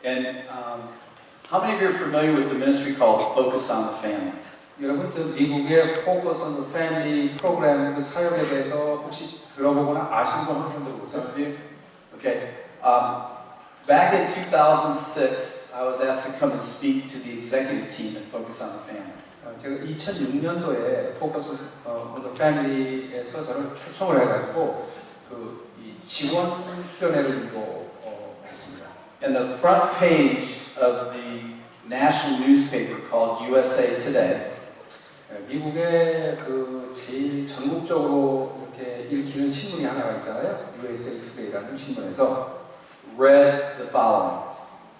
And how many of you are familiar with the ministry called Focus on the Family? 여러분, 저 미국의 Focus on the Family 프로그램 그 사역에 대해서 혹시 들어보거나 아시는 분 한 분도 Some 있어요? of you? Okay. Back in 2006, I was asked to come and speak to the executive team at Focus on the Family. 제가 2006년도에 Focus on the Family에서 저를 초청을 해가지고 이 지원 수련회를 했습니다. And the front page of the national newspaper called USA Today 미국의 그 제일 전국적으로 이렇게 읽히는 신문이 하나가 있잖아요. USA Today라는 신문에서 read the following.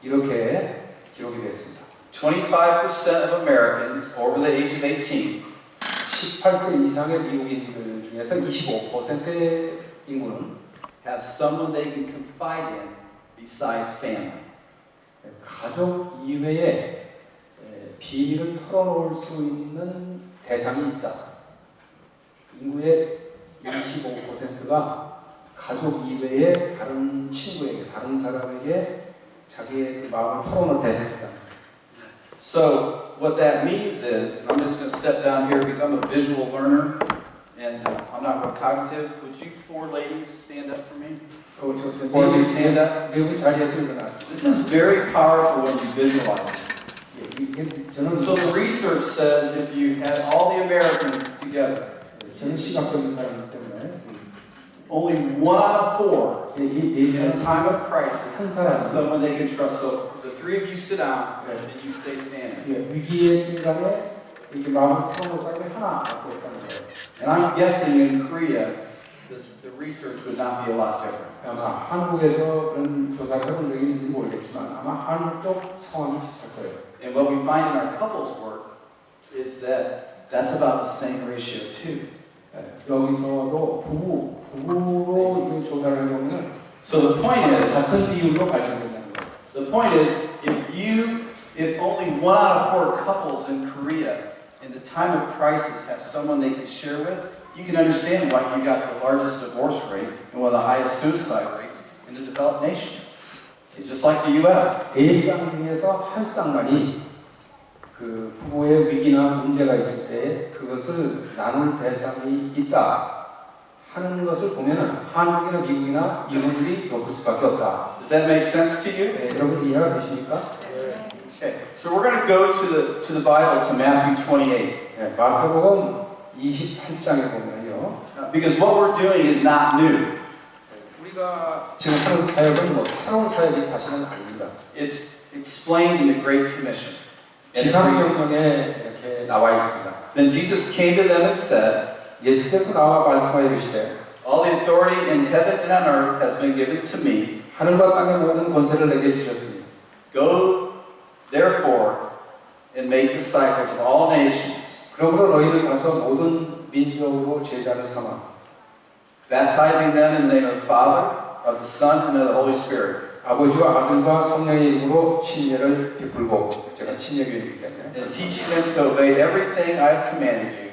이렇게 기록이 됐습니다. 25% of Americans over the age of 18 18세 이상의 미국인들 중에서 25%의 인구는 have someone they can confide in besides family. 가족 이외에 비밀을 털어놓을 수 있는 대상이 있다. 인구의 25%가 가족 이외에 다른 친구에게, 다른 사람에게 자기의 그 마음을 털어놓을 대상이 있다. So what that means is, and I'm just going to step down here because I'm a visual learner and I'm not real cognitive. Would you four ladies stand up for me? 미국 자리에서 일어나. This is very powerful when you visualize it. 저는 So the research says if you had all the Americans together, 저는 시각적인 사람이기 때문에 only 1 out of 4 in a 한 time of crisis 사람 has someone they can trust. So the three of you sit down and you stay standing. 위기의 순간에 이렇게 마음을 털어놓을 사람이 하나 갖고 있다는 거예요. And I'm guessing in Korea, the research would not be a lot different. 아마 한국에서 그런 조사를 해본 적이 있는지 모르겠지만 아마 한국 쪽 상황이 비슷할 거예요. And what we find in our couples work is that that's about the same ratio too. 여기서도 부부로 이 조사를 해보면 So the point is, 같은 비율로 발견된다는 거예요. the point is, if only 1 out of 4 couples in Korea in the time of crisis have someone they can share with, you can understand why you got the largest divorce rate and one of the highest suicide rates in the developed nations. Okay, just like the U.S. 4쌍 중에서 한 쌍만이 그 부부의 위기나 문제가 있을 때 그것을 나눌 대상이 있다 하는 것을 보면은 한국이나 미국이나 이분들이 높을 수밖에 없다. Does that make sense to you? 여러분 이해가 되십니까? Okay, so we're going to go to the Bible to Matthew 28. 마태복음 28장에 보면요. Because what we're doing is not new. 우리가 지금 하는 사역은 뭐 새로운 사역이 사실은 아닙니다. It's explained in the Great Commission. 지상명령에 이렇게 나와 있습니다. Then Jesus came to them and said, 예수께서 나와 말씀하여 이르시되 all the authority in heaven and on earth has been given to me. 하늘과 땅의 모든 권세를 내게 주셨으니 Go, therefore, and make disciples of all nations, 그러므로 너희를 가서 모든 민족으로 제자를 삼아 baptizing them in the name of the Father, of the Son, and of the Holy Spirit, 아버지와 아들과 성령의 이름으로 침례를 베풀고 제가 침례교육이기 때문에 and teaching them to obey everything I have commanded you.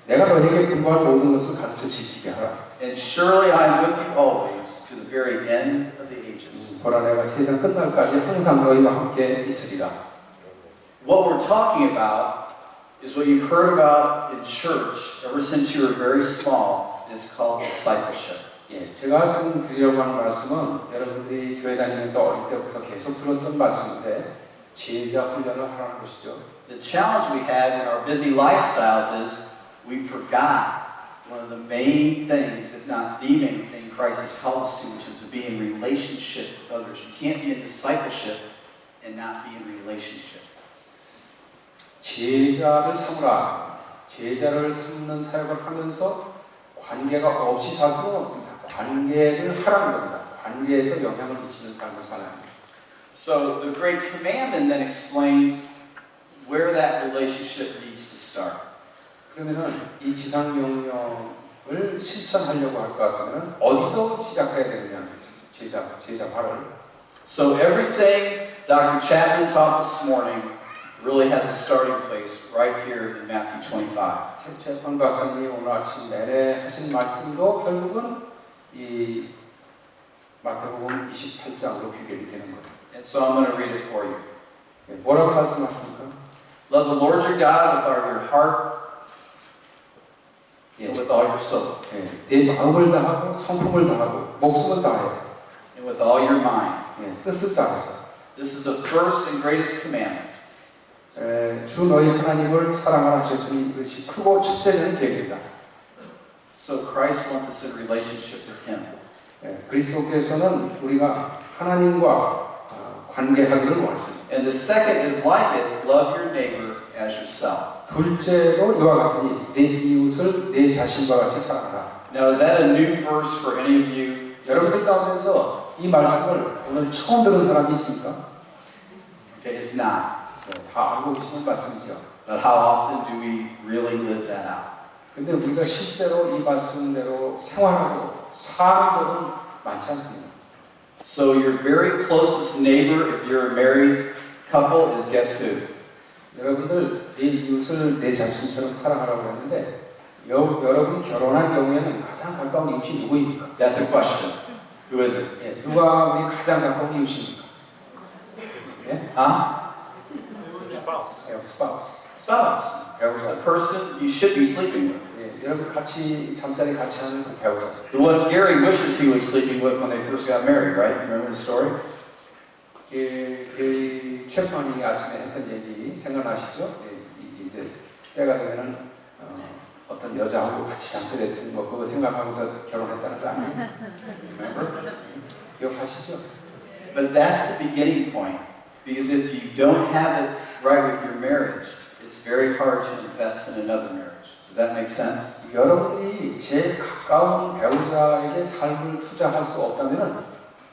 내가 너희에게 분부할 모든 것을 가르쳐 지키게 하라. And surely I am with you always to the very end of the ages. 보라 내가 세상 끝날까지 항상 너희와 함께 있으리라. What we're talking about is what you've heard about in church ever since you were very small. It's called discipleship. 예, 제가 지금 드리려고 하는 말씀은 여러분들이 교회 다니면서 어릴 때부터 계속 들었던 말씀인데 제자 훈련을 하라는 것이죠. The challenge we have in our busy lifestyles is we forgot one of the main things, if not the main thing Christ has called us to, which is to be in relationship with others. You can't be in discipleship and not be in relationship. 제자를 삼으라. 제자를 삼는 사역을 하면서 관계가 없이 살 수는 없습니다. 관계를 하라는 겁니다. 관계에서 영향을 미치는 삶을 살아야 합니다. So the Great Commandment then explains where that relationship needs to start. 그러면은 이 지상명령을 실천하려고 할 것 같으면 어디서 시작해야 되느냐? 제자 발을. So everything Dr. Chapman taught this morning really has a starting place right here in Matthew 25. 최천 박사님이 오늘 아침 내내 하신 말씀도 결국은 이 마태복음 28장으로 귀결이 되는 거예요. And so I'm going to read it for you. 뭐라고 말씀하십니까? Love the Lord your God with all your heart and with all your soul 내 마음을 다하고 성품을 다하고 목숨을 다하여 and with all your mind. 뜻을 다해서 This is the first and greatest commandment. 주 너희 하나님을 사랑하라 하셨으니 이것이 크고 첫째는 계획이다. So Christ wants us in relationship with Him. 그리스도께서는 우리가 하나님과 관계하기를 원하십니다. And the second is like it, love your neighbor as yourself. 둘째로 이와 같으니 내 이웃을 내 자신과 같이 사랑하라. Now is that a new verse for any of you? 여러분들 가운데서 이 말씀을 오늘 처음 들은 사람이 있습니까? Okay, it's not. 다 알고 계시는 말씀이죠. But how often do we really live that out? 근데 우리가 실제로 이 말씀대로 생활하고 사는 적은 많지 않습니다. So your very closest neighbor, if you're a married couple, is guess who? 여러분들 내 이웃을 내 자신처럼 사랑하라고 했는데 여러분이 결혼한 경우에는 가장 가까운 이웃이 누구입니까? That's a question. Who is it? 누가 우리 가장 가까운 이웃입니까? Huh? spouse. Spouse. 배우자. The person you should be sleeping with. 여러분 같이 잠자리 같이 하는 그 배우자. The one Gary wishes he was sleeping with when they first got married, right? Remember the story? 그 셰프만이 아침에 했던 얘기 생각나시죠? 이제 때가 되면은 어떤 여자하고 같이 잠자리 했던 거 그거 생각하면서 결혼했다는 거 아니에요? Remember? 기억하시죠? But that's the beginning point. Because if you don't have it right with your marriage, it's very hard to invest in another marriage. Does that make sense? 여러분이 제일 가까운 배우자에게 삶을 투자할 수 없다면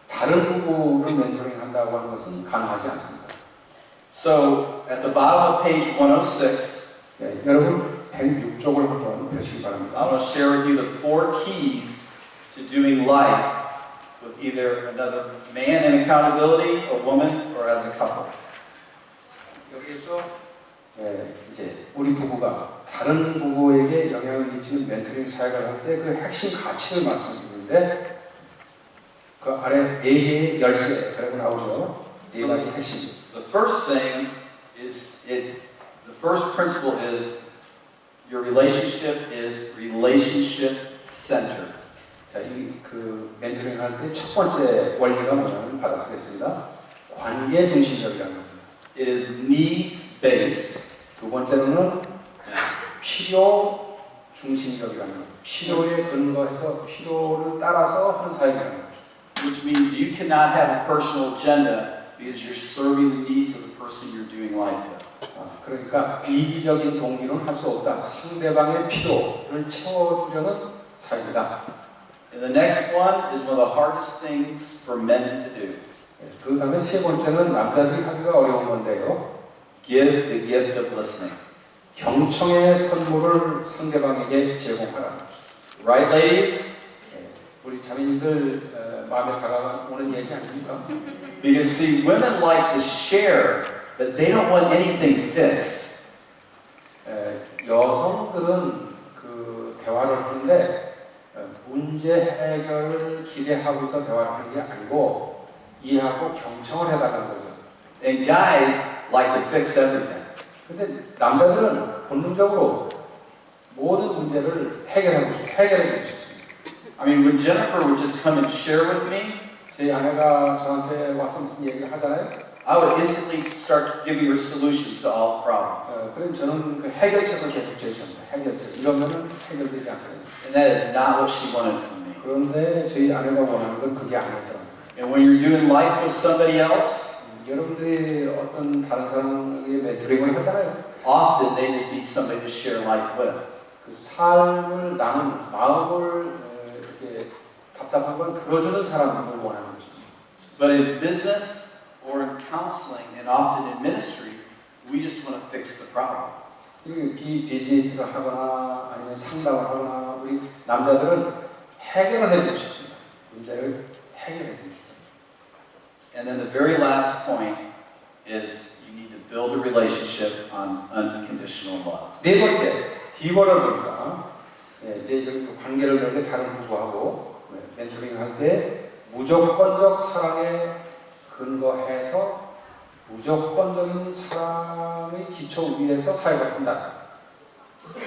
다른 부부를 멘토링 한다고 하는 것은 가능하지 않습니다. So at the bottom of page 106, 여러분 106쪽을 한번 펴시기 바랍니다. I want to share with you the 4 keys to doing life with either another man in accountability, a woman, or as a couple. 여기에서 이제 우리 부부가 다른 부부에게 영향을 미치는 멘토링 사역을 할 때 그 핵심 가치를 말씀드리는데 그 아래 4개의 열쇠라고 나오죠. 4가지 핵심. The first thing is the first principle is your relationship is relationship centered. 자, 그 멘토링 할 때 첫 번째 원리가 뭐냐면 받아쓰겠습니다. 관계 중심적이라는 겁니다. It is needs based. 두 번째로는 필요 중심적이라는 겁니다. 필요에 근거해서 필요를 따라서 하는 사역이라는 거죠. Which means you cannot have a personal agenda because you're serving the needs of the person you're doing life with. 그러니까 이기적인 동기로는 할 수 없다. 상대방의 필요를 채워주려는 사역이다. And the next one is one of the hardest things for men to do. 그 다음에 세 번째는 남자들이 하기가 어려운 건데요. Give the gift of listening. 경청의 선물을 상대방에게 제공하라는 거죠. Right, ladies? 우리 자매님들 마음에 다가오는 얘기 아닙니까? Because see, women like to share, but they don't want anything fixed. 여성들은 그 대화를 하는데 문제 해결을 기대하고서 대화를 하는 게 아니고 이해하고 경청을 해달라는 거죠. And guys like to fix everything. 근데 남자들은 본능적으로 모든 문제를 해결해 주십니다. I mean, when Jennifer would just come and share with me, 제 아내가 저한테 와서 무슨 얘기를 하잖아요. I would instantly start giving her solutions to all problems. 그럼 저는 그 해결책을 계속 제시합니다. 해결책. 이러면은 해결되지 않거든요. And that is not what she wanted from me. 그런데 저희 아내가 원하는 건 그게 아니었더라고요. And when you're doing life with somebody else, 여러분들이 어떤 다른 사람에게 멘토링을 하잖아요. often they just need somebody to share life with. 그 삶을 나누는 마음을 이렇게 답답한 걸 들어주는 사람을 원하는 것입니다. But in business or in counseling and often in ministry, we just want to fix the problem. 비즈니스를 하거나 아니면 상담을 하거나 우리 남자들은 해결을 해주고 싶습니다. 문제를 해결해 주십시오. And then the very last point is you need to build a relationship on unconditional love. 네 번째, 디버를 보니까 이제 관계를 맺을 때 다른 부부하고 멘토링 할 때 무조건적 사랑에 근거해서 무조건적인 사랑의 기초 위에서 사역을 한다.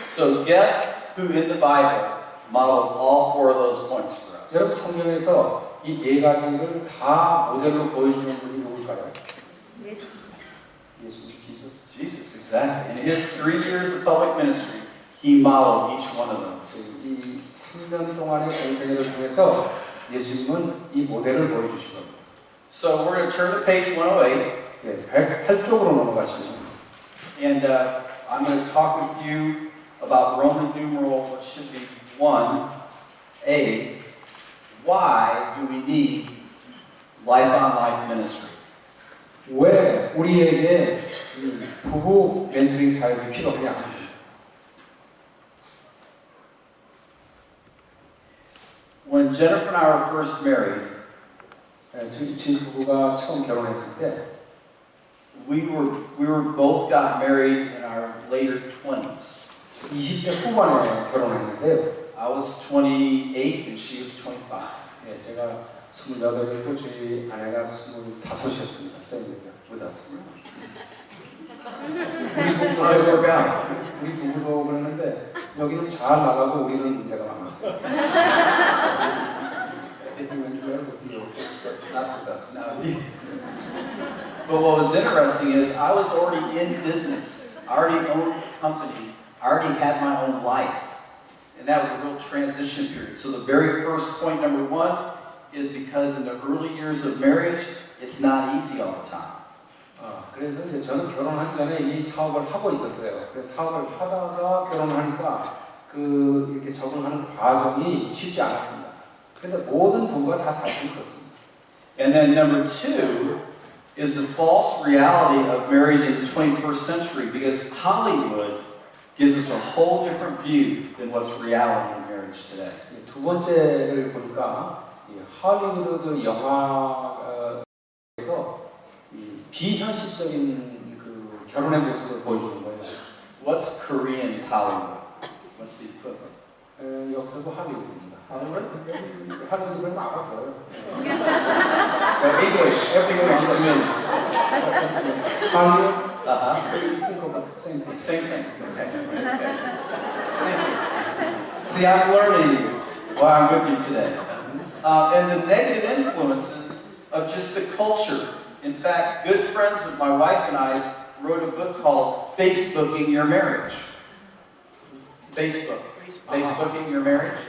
So guess who in the Bible modeled all four of those points for us? 여러분 성경에서 이 네 가지를 다 모델로 보여주는 분이 누굴까요? 예수, Jesus, exactly. In his 3 years of public ministry, he modeled each one of those. 이 3년 동안의 전생애를 통해서 예수님은 이 모델을 보여주신 겁니다. So we're going to turn to page 108, 예, 108쪽으로 넘어가시면 and I'm going to talk with you about Roman numeral, what should be 1A. Why do we need life-on-life ministry? 왜 우리에게 이 부부 멘토링 사역이 필요하냐? When Jennifer and I were first married, 진 부부가 처음 결혼했을 때 we were both got married in our later 20s. 20대 후반에 결혼했는데요. I was 28 and she was 25. 예, 제가 28이고 저희 아내가 25이었습니다. 쌤입니다. 묻었습니다. How did it work out? 우리 부부도 그러는데 여기는 잘 나가고 우리는 문제가 많았어요. But what was interesting is I was already in business. I already owned a company. I already had my own life. And that was a real transition period. So the very first point, number one, is because in the early years of marriage, it's not easy all the time. 그래서 이제 저는 결혼하기 전에 이 사업을 하고 있었어요. 그래서 사업을 하다가 결혼하니까 그 이렇게 적응하는 과정이 쉽지 않았습니다. 그런데 모든 부부가 다 사실 그렇습니다. And then number two is the false reality of marriage in the 21st century, because Hollywood gives us a whole different view than what's reality in marriage today. 두 번째를 보니까 이 할리우드 그 영화에서 이 비현실적인 그 결혼의 모습을 보여주는 거예요. What's Korean's Hollywood? What's the equivalent? 여기서도 할리우드입니다. Hollywood? 할리우드는 알아서요. English. English communities. 할리우드, Uh-huh. same thing. Same thing. Okay. Okay. See, I'm learning while I'm with you today. And the negative influences of just the culture. In fact, good friends of my wife and I wrote a book called Facebooking Your Marriage. Facebook. Facebooking Your Marriage.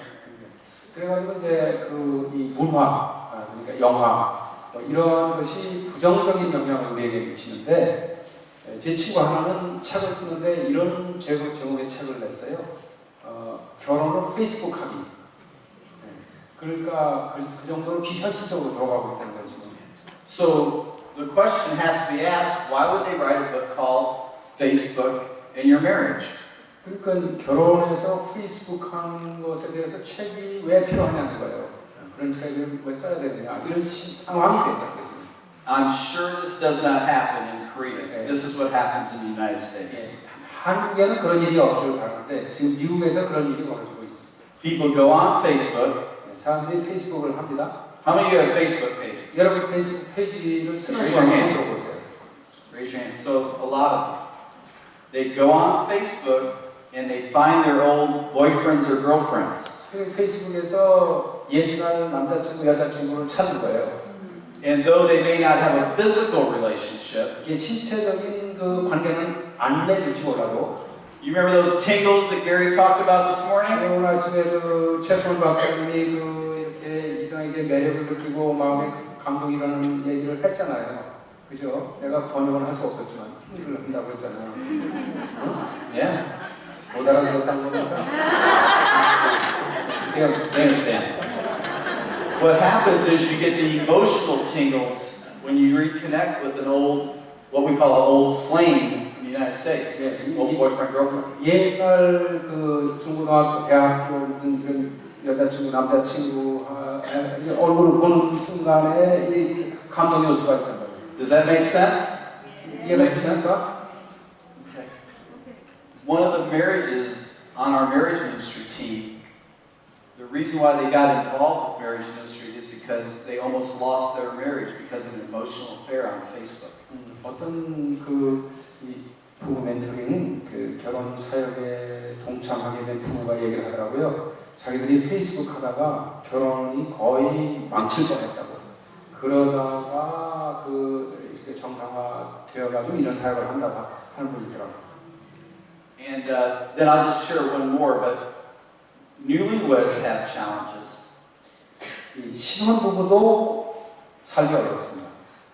그래가지고 이제 그 이 문화, 그러니까 영화 이런 것이 부정적인 영향을 우리에게 미치는데 제 친구 하나는 책을 쓰는데 이런 제목의 책을 냈어요. 결혼을 페이스북하기. 그러니까 그 정도로 비현실적으로 돌아가고 있다는 거죠. So the question has to be asked, why would they write a book called Facebook in Your Marriage? 그러니까 결혼해서 페이스북 하는 것에 대해서 책이 왜 필요하냐는 거예요. 그런 책을 왜 써야 되느냐 이런 상황이 된다는 거죠. I'm sure this does not happen in Korea. This is what happens in the United States. 한국에는 그런 일이 없기를 바라는데 지금 미국에서 그런 일이 벌어지고 있습니다. People go on Facebook. 사람들이 페이스북을 합니다. How many of you have Facebook pages? 여러분 페이스북 페이지를 쓰는 Raise 거 your 한번 hand. 들어보세요. Raise your hand. So a lot of you. They go on Facebook and they find their old boyfriends or girlfriends. 페이스북에서 옛날 남자친구 여자친구를 찾는 거예요. And though they may not have a physical relationship, 이게 신체적인 그 관계는 안 맺을지 몰라도 you remember those tingles that Gary talked about this morning? 오늘 아침에 그 최선 박사님이 그 이렇게 이상하게 매력을 느끼고 마음에 감동이라는 얘기를 했잖아요. 그죠? 내가 번역은 할 수 없었지만 팅글을 한다고 했잖아요. Yeah. 못 알아들었다는 겁니까? They understand. What happens is you get the emotional tingles when you reconnect with an old, what we call an old flame in the United States. Old boyfriend, girlfriend. 옛날 그 중고등학교, 대학교 무슨 이런 여자친구, 남자친구 얼굴을 보는 순간에 이 감동이 올 수가 있단 말이에요. Does that make sense? 이해가 있습니까? Okay. One of the marriages on our marriage ministry team, the reason why they got involved with marriage ministry is because they almost lost their marriage because of an emotional affair on Facebook. 어떤 이 부부 멘토링은 그 결혼 사역에 동참하게 된 부부가 얘기를 하더라고요. 자기들이 페이스북 하다가 결혼이 거의 망칠 뻔했다고. 그러다가 이렇게 정상화 되어가지고 이런 사역을 한다고 하는 분이더라고요. And then I'll just share one more, but newlyweds have challenges. 이 신혼부부도 살기 어렵습니다.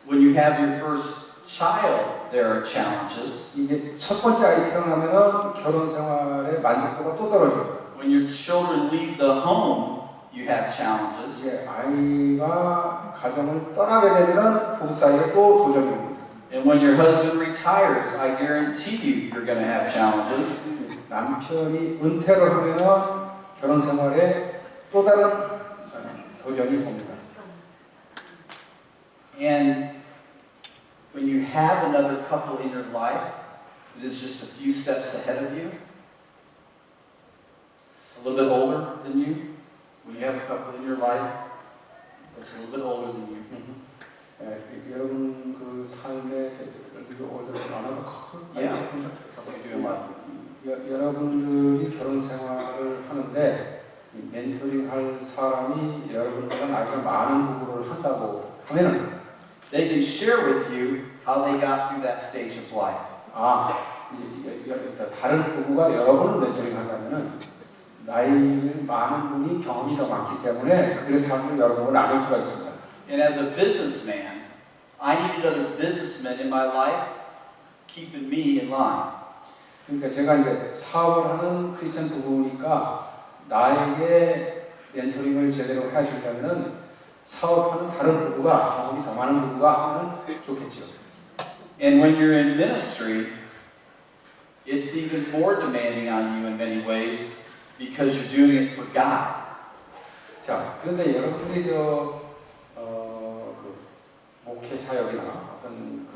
When you have your first child, there are challenges. 이게 첫 번째 아이 태어나면은 결혼 생활의 만족도가 또 떨어져요. When your children leave the home, you have challenges. 이제 아이가 가정을 떠나게 되면 부부 사이에 또 도전이 옵니다. And when your husband retires, I guarantee you, you're going to have challenges. 남편이 은퇴를 하면 결혼 생활에 또 다른 도전이 옵니다. And when you have another couple in your life that is just a few steps ahead of you, a little bit older than you, when you have a couple in your life that's a little bit older than you, 여러분 그 삶의 yeah, couple you do in life. 여러분들이 결혼 생활을 하는데 이 멘토링 할 사람이 여러분보다 나이가 많은 부부를 한다고 하면은 They can share with you how they got through that stage of life. 다른 부부가 여러분을 멘토링 한다면은 나이를 많은 분이 경험이 더 많기 때문에 그들의 삶을 여러분을 나눌 수가 있습니다. And as a businessman, I needed other businessmen in my life keeping me in line. 그러니까 제가 이제 사업을 하는 크리스천 부부니까 나에게 멘토링을 제대로 해주려면은 사업하는 다른 부부가 경험이 더 많은 부부가 하면 좋겠죠. And when you're in ministry, it's even more demanding on you in many ways because you're doing it for God. 자, 그런데 여러분들이 목회 사역이나 어떤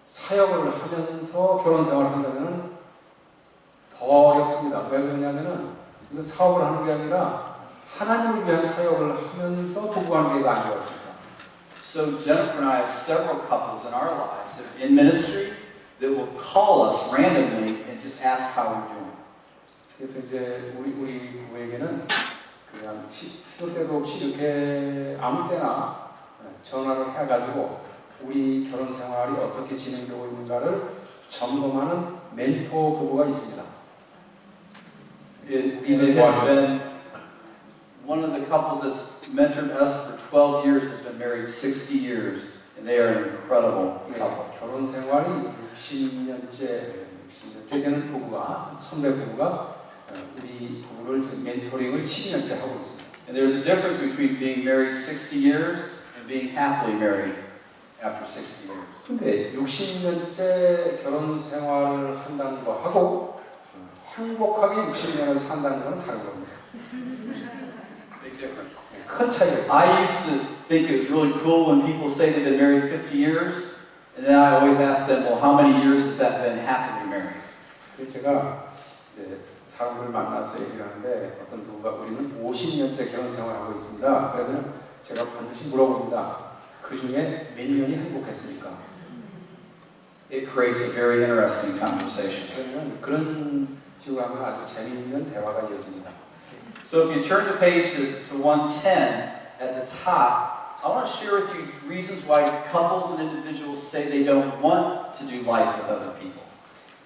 사역을 하면서 결혼 생활을 한다면 더 어렵습니다. 왜 그러냐면은 이건 사업을 하는 게 아니라 하나님을 위한 사역을 하면서 부부관계가 안 좋아집니다. So Jennifer and I have several couples in our lives that are in ministry that will call us randomly and just ask how we're doing. 그래서 이제 우리 부부에게는 그냥 시도 때도 없이 이렇게 아무 때나 전화를 해가지고 우리 결혼 생활이 어떻게 진행되고 있는가를 점검하는 멘토 부부가 있습니다. It has been one of the couples that's mentored us for 12 years has been married 60 years, and they are an incredible couple. 결혼 생활이 60년째 되는 부부가 선배 부부가 우리 부부를 멘토링을 12년째 하고 있습니다. And there's a difference between being married 60 years and being happily married after 60 years. 근데 60년째 결혼 생활을 한다는 거 하고 행복하게 60년을 산다는 건 다른 겁니다. Big difference. 큰 차이가 있어요. I used to think it was really cool when people say they've been married 50 years, and then I always ask them, well, how many years has that been happily married? 제가 이제 사람을 만나서 얘기를 하는데 어떤 부부가 우리는 50년째 결혼 생활하고 있습니다. 그러면 제가 반드시 물어봅니다. 그 중에 몇 년이 행복했습니까? It creates a very interesting conversation. 그러면 그런 식으로 하면 아주 재미있는 대화가 이어집니다. So if you turn the page to 110 at the top, I want to share with you reasons why couples and individuals say they don't want to do life with other people.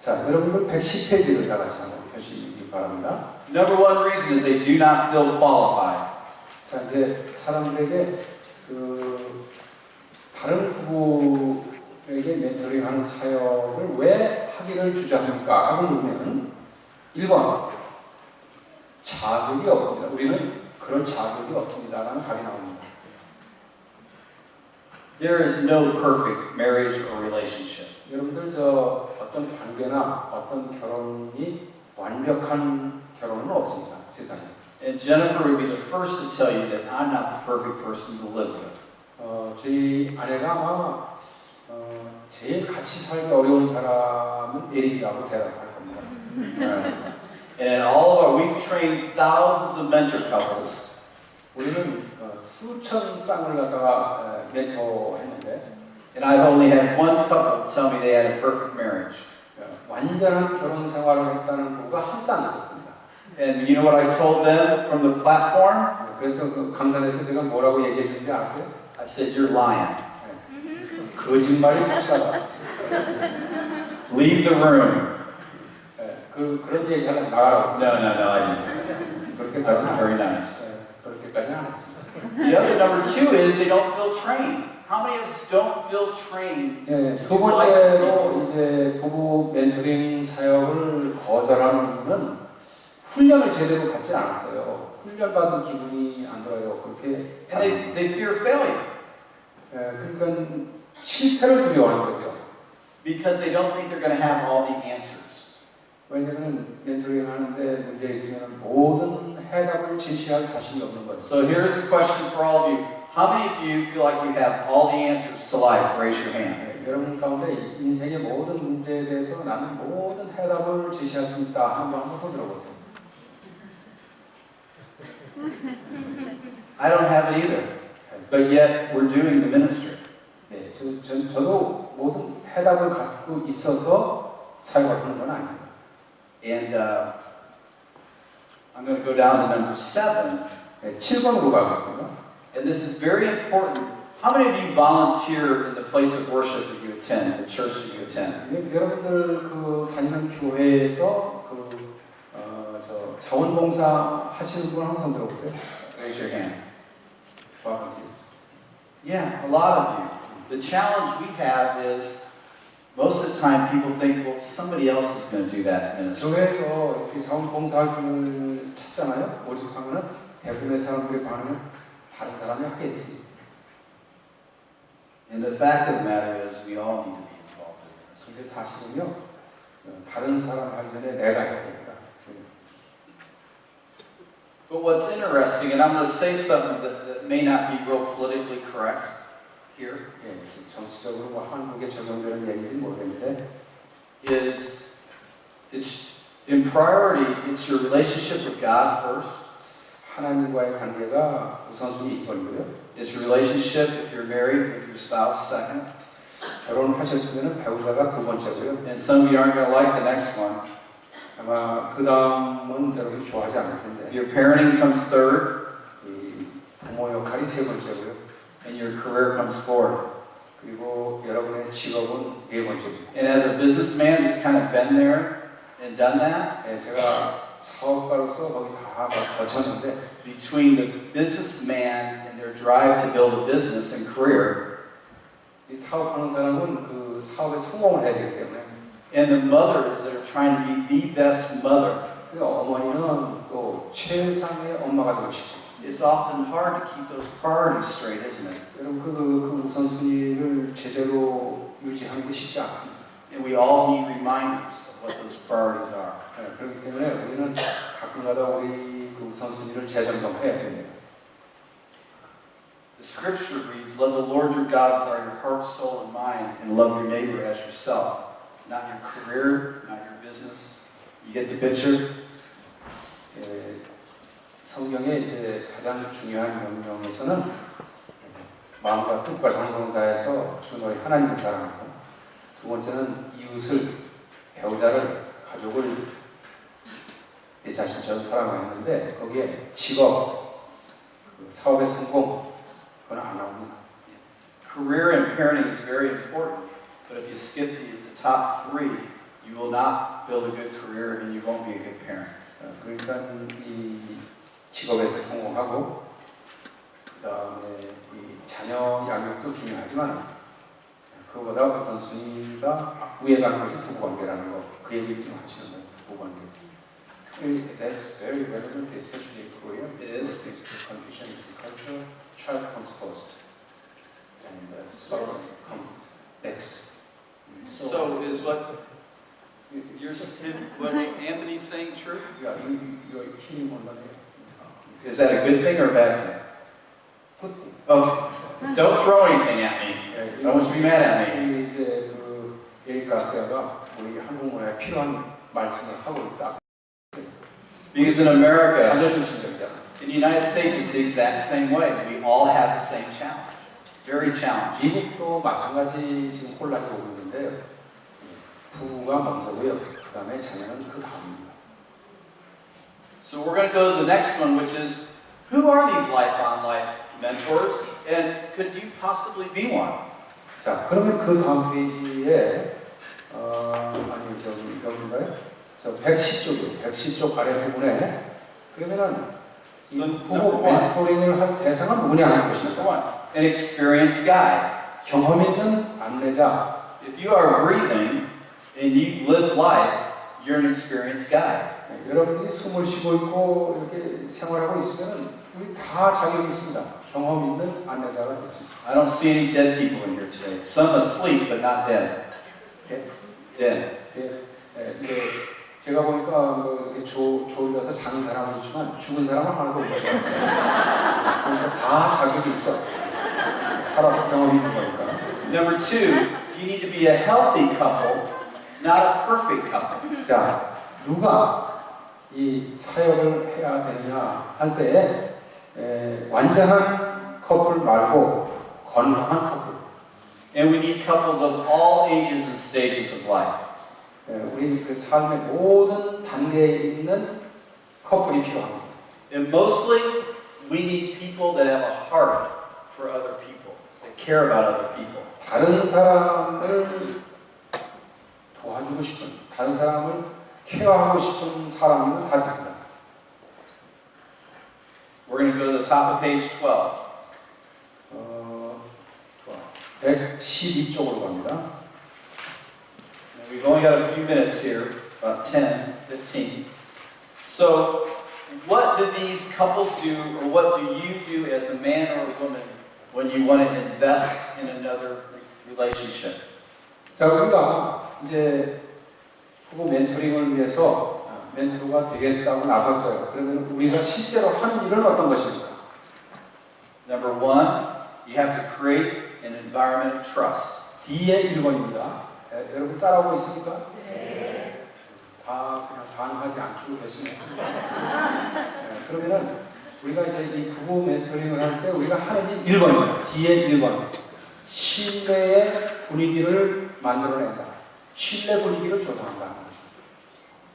자, 여러분들 110페이지를 다 같이 한번 펴시기 바랍니다. Number one reason is they do not feel qualified. 자, 이제 사람들에게 다른 부부에게 멘토링하는 사역을 왜 하기를 주저합니까? 하고 물으면 1번 자격이 없습니다. 우리는 그런 자격이 없습니다라는 답이 나옵니다. There is no perfect marriage or relationship. 여러분들 어떤 관계나 어떤 결혼이 완벽한 결혼은 없습니다. 세상에. And Jennifer would be the first to tell you that I'm not the perfect person to live with. 저희 아내가 아마 제일 같이 살기 어려운 사람은 에릭이라고 대답할 겁니다. And in all of our, we've trained thousands of mentor couples. 우리는 수천 쌍을 갖다가 멘토했는데 and I've only had one couple tell me they had a perfect marriage. 완전한 결혼 생활을 했다는 부부가 한 쌍 있었습니다. And you know what I told them from the platform? 그래서 그 강단에서 제가 뭐라고 얘기해 주는지 아세요? I said, you're lying. 거짓말이 확실하다. Leave the room. 그런 얘기 하려고 나가라고 No, 했어요. no, no, I didn't. 그렇게까지는 That was 안 very 했어요. nice. 그렇게까지는 안 했습니다. The other number two is they don't feel trained. How many of us don't feel trained? 네, 두 번째로 이제 부부 멘토링 사역을 거절하는 이유는 훈련을 제대로 받지 않았어요. 훈련받은 기분이 안 들어요. 그렇게. And they fear failure 그러니까 실패를 두려워하는 거죠. because they don't think they're going to have all the answers. 왜냐하면 멘토링 하는데 문제 있으면 모든 해답을 제시할 자신이 없는 거죠. So here's a question for all of you. How many of you feel like you have all the answers to life? Raise your hand. 여러분 가운데 인생의 모든 문제에 대해서 나는 모든 해답을 제시할 수 있다. 한번 손 들어보세요. I don't have it either. But yet we're doing the ministry. 네, 저도 모든 해답을 갖고 있어서 사역을 하는 건 아닙니다. And I'm going to go down to number 7. 네, 7번으로 가겠습니다. And this is very important. How many of you volunteer in the place of worship that you attend, the church that you attend? 여러분들 그 다니는 교회에서 저 자원봉사 하시는 분 항상 들어보세요. Raise your hand. volunteer. Yeah, a lot of you. The challenge we have is most of the time people think, well, somebody else is going to do that ministry. 교회에서 이렇게 자원봉사를 찾잖아요. 모집하면은 대부분의 사람들이 반응은 다른 사람이 하겠지. And the fact of the matter is we all need to be involved in this. 근데 사실은요, 다른 사람 하기 전에 내가 해야 됩니다. But what's interesting, and I'm going to say something that may not be real politically correct here, 예, 정치적으로 뭐 한국에 적용되는 얘기인지 모르겠는데, is it's in priority, it's your relationship with God first. 하나님과의 관계가 우선순위 1번이고요. It's your relationship if you're married with your spouse second. 결혼하셨으면 배우자가 두 번째고요. And some of you aren't going to like the next one. 아마 그 다음은 여러분이 좋아하지 않을 텐데, Your parenting comes third, 이 부모 역할이 세 번째고요. and your career comes fourth. 그리고 여러분의 직업은 네 번째입니다. And as a businessman who's kind of been there and done that, 예, 제가 사업가로서 거기 다 거쳤는데, between the businessman and their drive to build a business and career, 이 사업하는 사람은 그 사업에 성공을 해야 되기 때문에, and the mothers that are trying to be the best mother, 그 어머니는 또 최상의 엄마가 되고 싶죠. it's often hard to keep those priorities straight, isn't it? 여러분 그 우선순위를 제대로 유지하는 게 쉽지 않습니다. And we all need reminders of what those priorities are. 네, 그렇기 때문에 우리는 가끔가다 우리 그 우선순위를 재점검해야 됩니다. The scripture reads, love the Lord your God with all your heart, soul, and mind, and love your neighbor as yourself. Not your career, not your business. You get the picture? 예, 성경에 이제 가장 중요한 명령에서는 마음과 뜻과 정성을 다해서 주 너희 하나님을 사랑하고, 두 번째는 이웃을, 배우자를, 가족을 내 자신처럼 사랑하는데, 거기에 직업, 그 사업의 성공, 그건 안 나옵니다. Career and parenting is very important, but if you skip the top 3, you will not build a good career and you won't be a good parent. 그러니까 이 직업에서 성공하고, 그 다음에 이 자녀 양육도 중요하지만 그거보다 우선순위가 위에 가는 것이 부부관계라는 거, 그 얘기 좀 하시는 거예요. 부부관계. That's very relevant, especially in Korea. It is. It's the confusion is the culture. Child comes first, and spouse comes next. So is what Anthony's saying true? Yeah, you're hitting on that. Is that a good thing or a bad thing? Good thing. Okay. Don't throw anything at me. I don't want you to be mad at me. 이제 그 에릭 가시아가 우리 한국 문화에 필요한 말씀을 하고 있다. Because in America, 자녀중심적이잖아. In the United States, it's the exact same way. We all have the same challenge. Very challenging. 미국도 마찬가지 지금 혼란이 오고 있는데요. 부부가 먼저고요. 그 다음에 자녀는 그 다음입니다. So we're going to go to the next one, which is, who are these life-on-life mentors? And could you possibly be one? 자, 그러면 그 다음 페이지에 아니 저기 여기인가요? 저 110쪽이요. 110쪽 아래 부분에 그러면은 이 So, 부부 number one. 멘토링을 할 대상은 누구냐 하는 Number 것입니다. one, an experienced guide. 경험 있는 안내자. If you are breathing and you live life, you're an experienced guide. 네, 여러분들이 숨을 쉬고 있고 이렇게 생활하고 있으면 우리 다 자격이 있습니다. 경험 있는 안내자가 될 수 있습니다. I don't see any dead people in here today. Some asleep, but not dead. 네. Dead. 네, 이제 제가 보니까 뭐 이렇게 졸려서 자는 사람은 있지만 죽은 사람은 하나도 없어요. 그러니까 다 자격이 있어. 살아서 경험이 있는 거니까. Number two, you need to be a healthy couple, not a perfect couple. 자, 누가 이 사역을 해야 되느냐 할 때에 완전한 커플 말고 건강한 커플. And we need couples of all ages and stages of life. 우리 그 삶의 모든 단계에 있는 커플이 필요합니다. And mostly, we need people that have a heart for other people, that care about other people. 다른 사람을 도와주고 싶은, 다른 사람을 케어하고 싶은 사람이면 다 됩니다. We're going to go to the top of page 12. 112쪽으로 갑니다. And we've only got a few minutes here, about 10, 15. So, what do these couples do, or what do you do as a man or a woman when you want to invest in another relationship? 자, 우리가 이제 부부 멘토링을 위해서 멘토가 되겠다고 나섰어요. 그러면 우리가 실제로 하는 일은 어떤 것입니까? Number one, you have to create an environment of trust. D의 1번입니다. 여러분 따라오고 있습니까? 네. 다 그냥 반응하지 않기로 결심했습니다. 그러면은 우리가 이제 이 부부 멘토링을 할 때 우리가 하는 일 1번입니다. D의 1번. 신뢰의 분위기를 만들어낸다. 신뢰 분위기를 조성한다.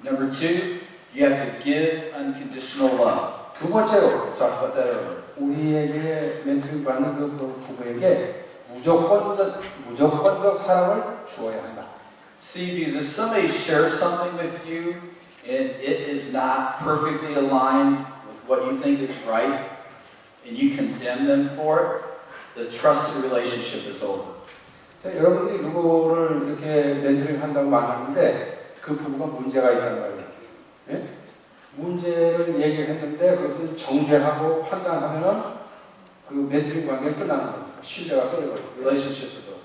Number two, you have to give unconditional love. 두 번째로 Talk about that earlier. 우리에게 멘토링 받는 그 부부에게 무조건적 사랑을 주어야 한다. See, because if somebody shares something with you and it is not perfectly aligned with what you think is right, and you condemn them for it, the trusted relationship is over. 자, 여러분들이 누구를 이렇게 멘토링 한다고 말하는데 그 부부가 문제가 있단 말이에요. 예? 문제를 얘기했는데 그것을 정죄하고 판단하면은 그 멘토링 관계가 끝나는 겁니다. 신뢰가 깨져버려요. Relationship is over.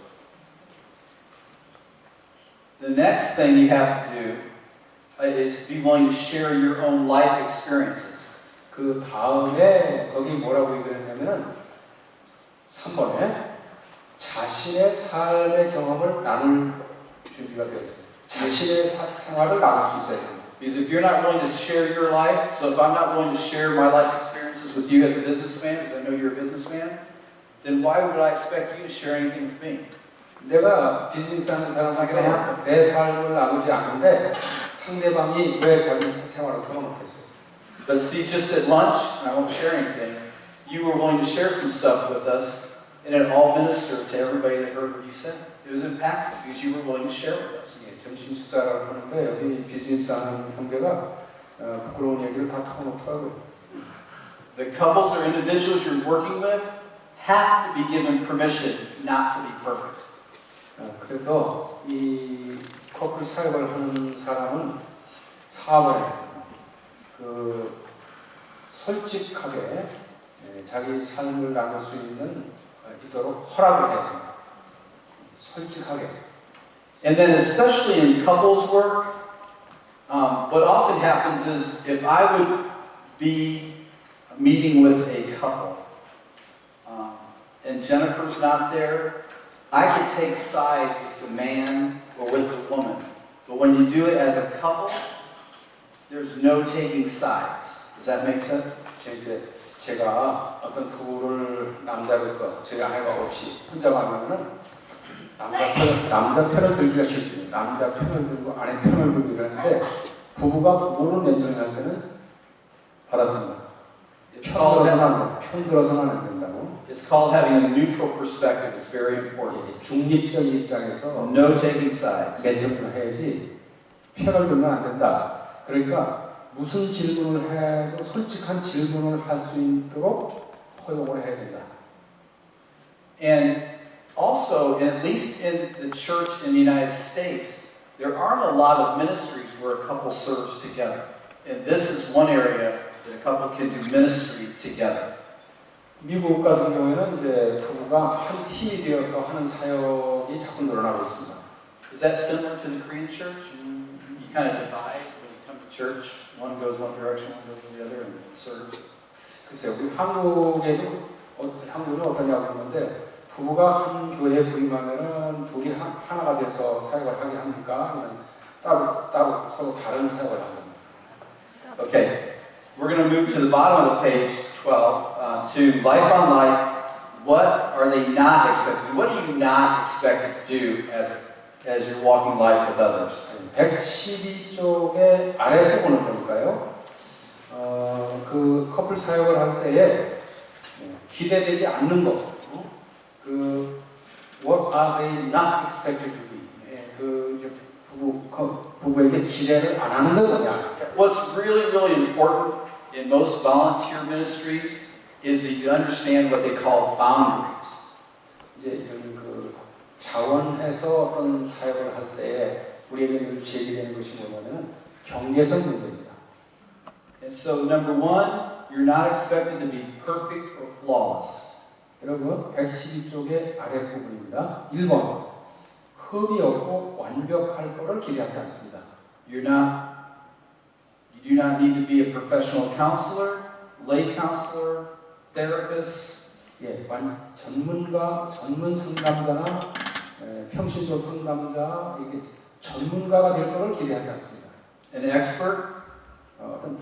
The next thing you have to do is be willing to share your own life experiences. 그 다음에 거기 뭐라고 얘기했냐면은 3번에 자신의 삶의 경험을 나눌 준비가 되어 있어요. 자신의 생활을 나눌 수 있어야 됩니다. Because if you're not willing to share your life, so if I'm not willing to share my life experiences with you as a businessman, because I know you're a businessman, then why would I expect you to share anything with me? 내가 비즈니스 하는 사람한테 내 삶을 나누지 않는데 상대방이 왜 자기 생활을 털어놓겠어요? But see, just at lunch, and I won't share anything, you were willing to share some stuff with us, and it all ministered to everybody that heard what you said. It was impactful because you were willing to share with us. 예, 점심 식사라고 하는데 여기 비즈니스 하는 형제가 부끄러운 얘기를 다 털어놓더라고요. The couples or individuals you're working with have to be given permission not to be perfect. 그래서 이 커플 사역을 하는 사람은 사업을 그 솔직하게 자기 삶을 나눌 수 있도록 허락을 해야 됩니다. 솔직하게. And then especially in couples work, what often happens is if I would be meeting with a couple and Jennifer's not there, I could take sides with the man or with the woman. But when you do it as a couple, there's no taking sides. Does that make sense? 이제 제가 어떤 부부를 남자로서 제 아내가 없이 혼자 가면은 남자 편을 들기가 싫죠. 남자 편을 들고 아내 편을 들고 이러는데 부부가 부부를 멘토링할 때는 받았습니다. 편 들어서는 안 된다고. It's called having a neutral perspective. It's very important. 중립적인 입장에서 No taking sides. 멘토링을 해야지 편을 들면 안 된다. 그러니까 무슨 질문을 해도 솔직한 질문을 할 수 있도록 허용을 해야 된다. And also, at least in the church in the United States, there aren't a lot of ministries where a couple serves together. And this is one area that a couple can do ministry together. 미국 같은 경우에는 이제 부부가 한 팀이 되어서 하는 사역이 자꾸 늘어나고 있습니다. Is that similar to the Korean church? You kind of divide when you come to church. One goes one direction, one goes the other, and serves. 글쎄요, 우리 한국은 어떠냐고 했는데 부부가 한 교회에 부임하면은 둘이 하나가 돼서 사역을 하게 합니까? 아니면 따로 서로 다른 사역을 합니까? Okay, we're going to move to the bottom of the page 12 to life on life. What are they not expected? What are you not expected to do as you're walking life with others? 112쪽의 아래 부분을 볼까요? 그 커플 사역을 할 때에 기대되지 않는 것, what are they not expected to be? 그 이제 부부에게 기대를 안 하는 건 뭐냐? What's really important in most volunteer ministries is that you understand what they call boundaries. 이제 그 자원해서 어떤 사역을 할 때에 우리에게 늘 제기되는 것이 뭐냐면 경계선 문제입니다. And so, number one, you're not expected to be perfect or flawless. 여러분, 112쪽의 아랫부분입니다. 1번, 흠이 없고 완벽할 것을 기대하지 않습니다. You do not need to be a professional counselor, lay counselor, therapist. 예, 전문 상담자나 평신도 상담자, 이게 전문가가 될 것을 기대하지 않습니다. An expert. 어떤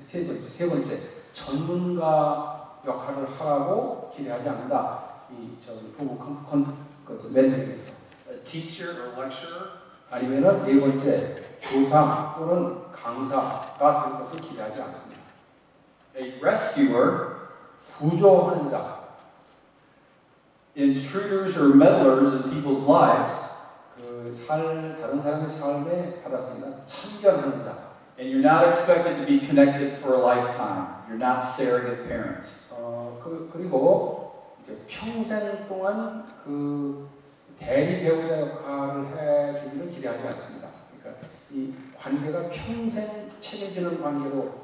세 번째, 전문가 역할을 하라고 기대하지 않는다. 이 부부 멘토링에서. A teacher or lecturer. 아니면은 네 번째, 교사 또는 강사가 될 것을 기대하지 않습니다. A rescuer. 구조하는 자. Intruders or meddlers in people's lives. 다른 사람의 삶에 받았습니다. 참견하는 자. And you're not expected to be connected for a lifetime. You're not surrogate parents. 그리고 이제 평생 동안 그 대리 배우자 역할을 해주기를 기대하지 않습니다. 그러니까 이 관계가 평생 책임지는 관계로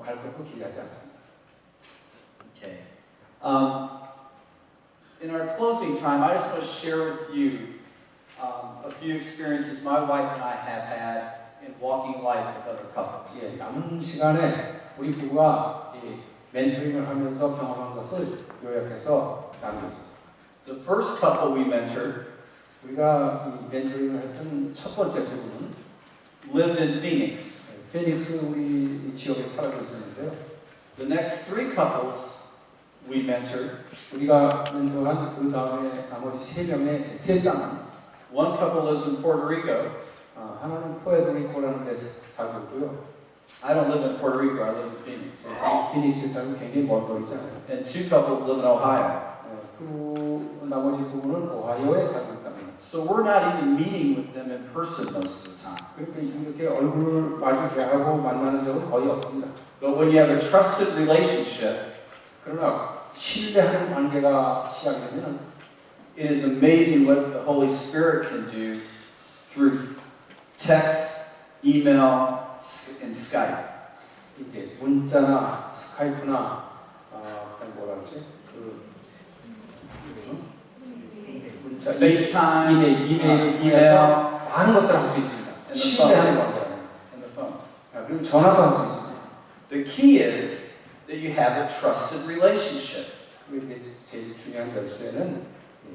갈 것도 기대하지 않습니다. Okay. In our closing time, I just want to share with you a few experiences my wife and I have had in walking life with other couples. 예, 남은 시간에 우리 부부가 이 멘토링을 하면서 경험한 것을 요약해서 나누겠습니다. The first couple we mentored 우리가 이 멘토링을 했던 첫 번째 부부는 lived in Phoenix. 피닉스 우리 지역에 살고 있었는데요. The next three couples we mentored, 우리가 멘토한 그 다음에 나머지 세 쌍은 one couple lives in Puerto Rico. 하나는 푸에르토리코라는 데 살고 있고요. I don't live in Puerto Rico, I live in Phoenix. 피닉스에 살고 굉장히 먼 거리잖아요. And two couples live in Ohio. 나머지 부부는 오하이오에 살고 있답니다. So we're not even meeting with them in person most of the time. 그러니까 이렇게 얼굴을 마주 대하고 만나는 적은 거의 없습니다. But when you have a trusted relationship, 그러나 신뢰하는 관계가 시작되면 it is amazing what the Holy Spirit can do through text, email, and Skype. 이제 문자나 스카이프나 그다음 뭐라 그러지? 문자, FaceTime, 이메일을 통해서 많은 것을 할 수 있습니다. 신뢰하는 관계라는. and the phone. 그리고 전화도 할 수 있습니다. The key is that you have a trusted relationship. 그리고 제일 중요한 열쇠는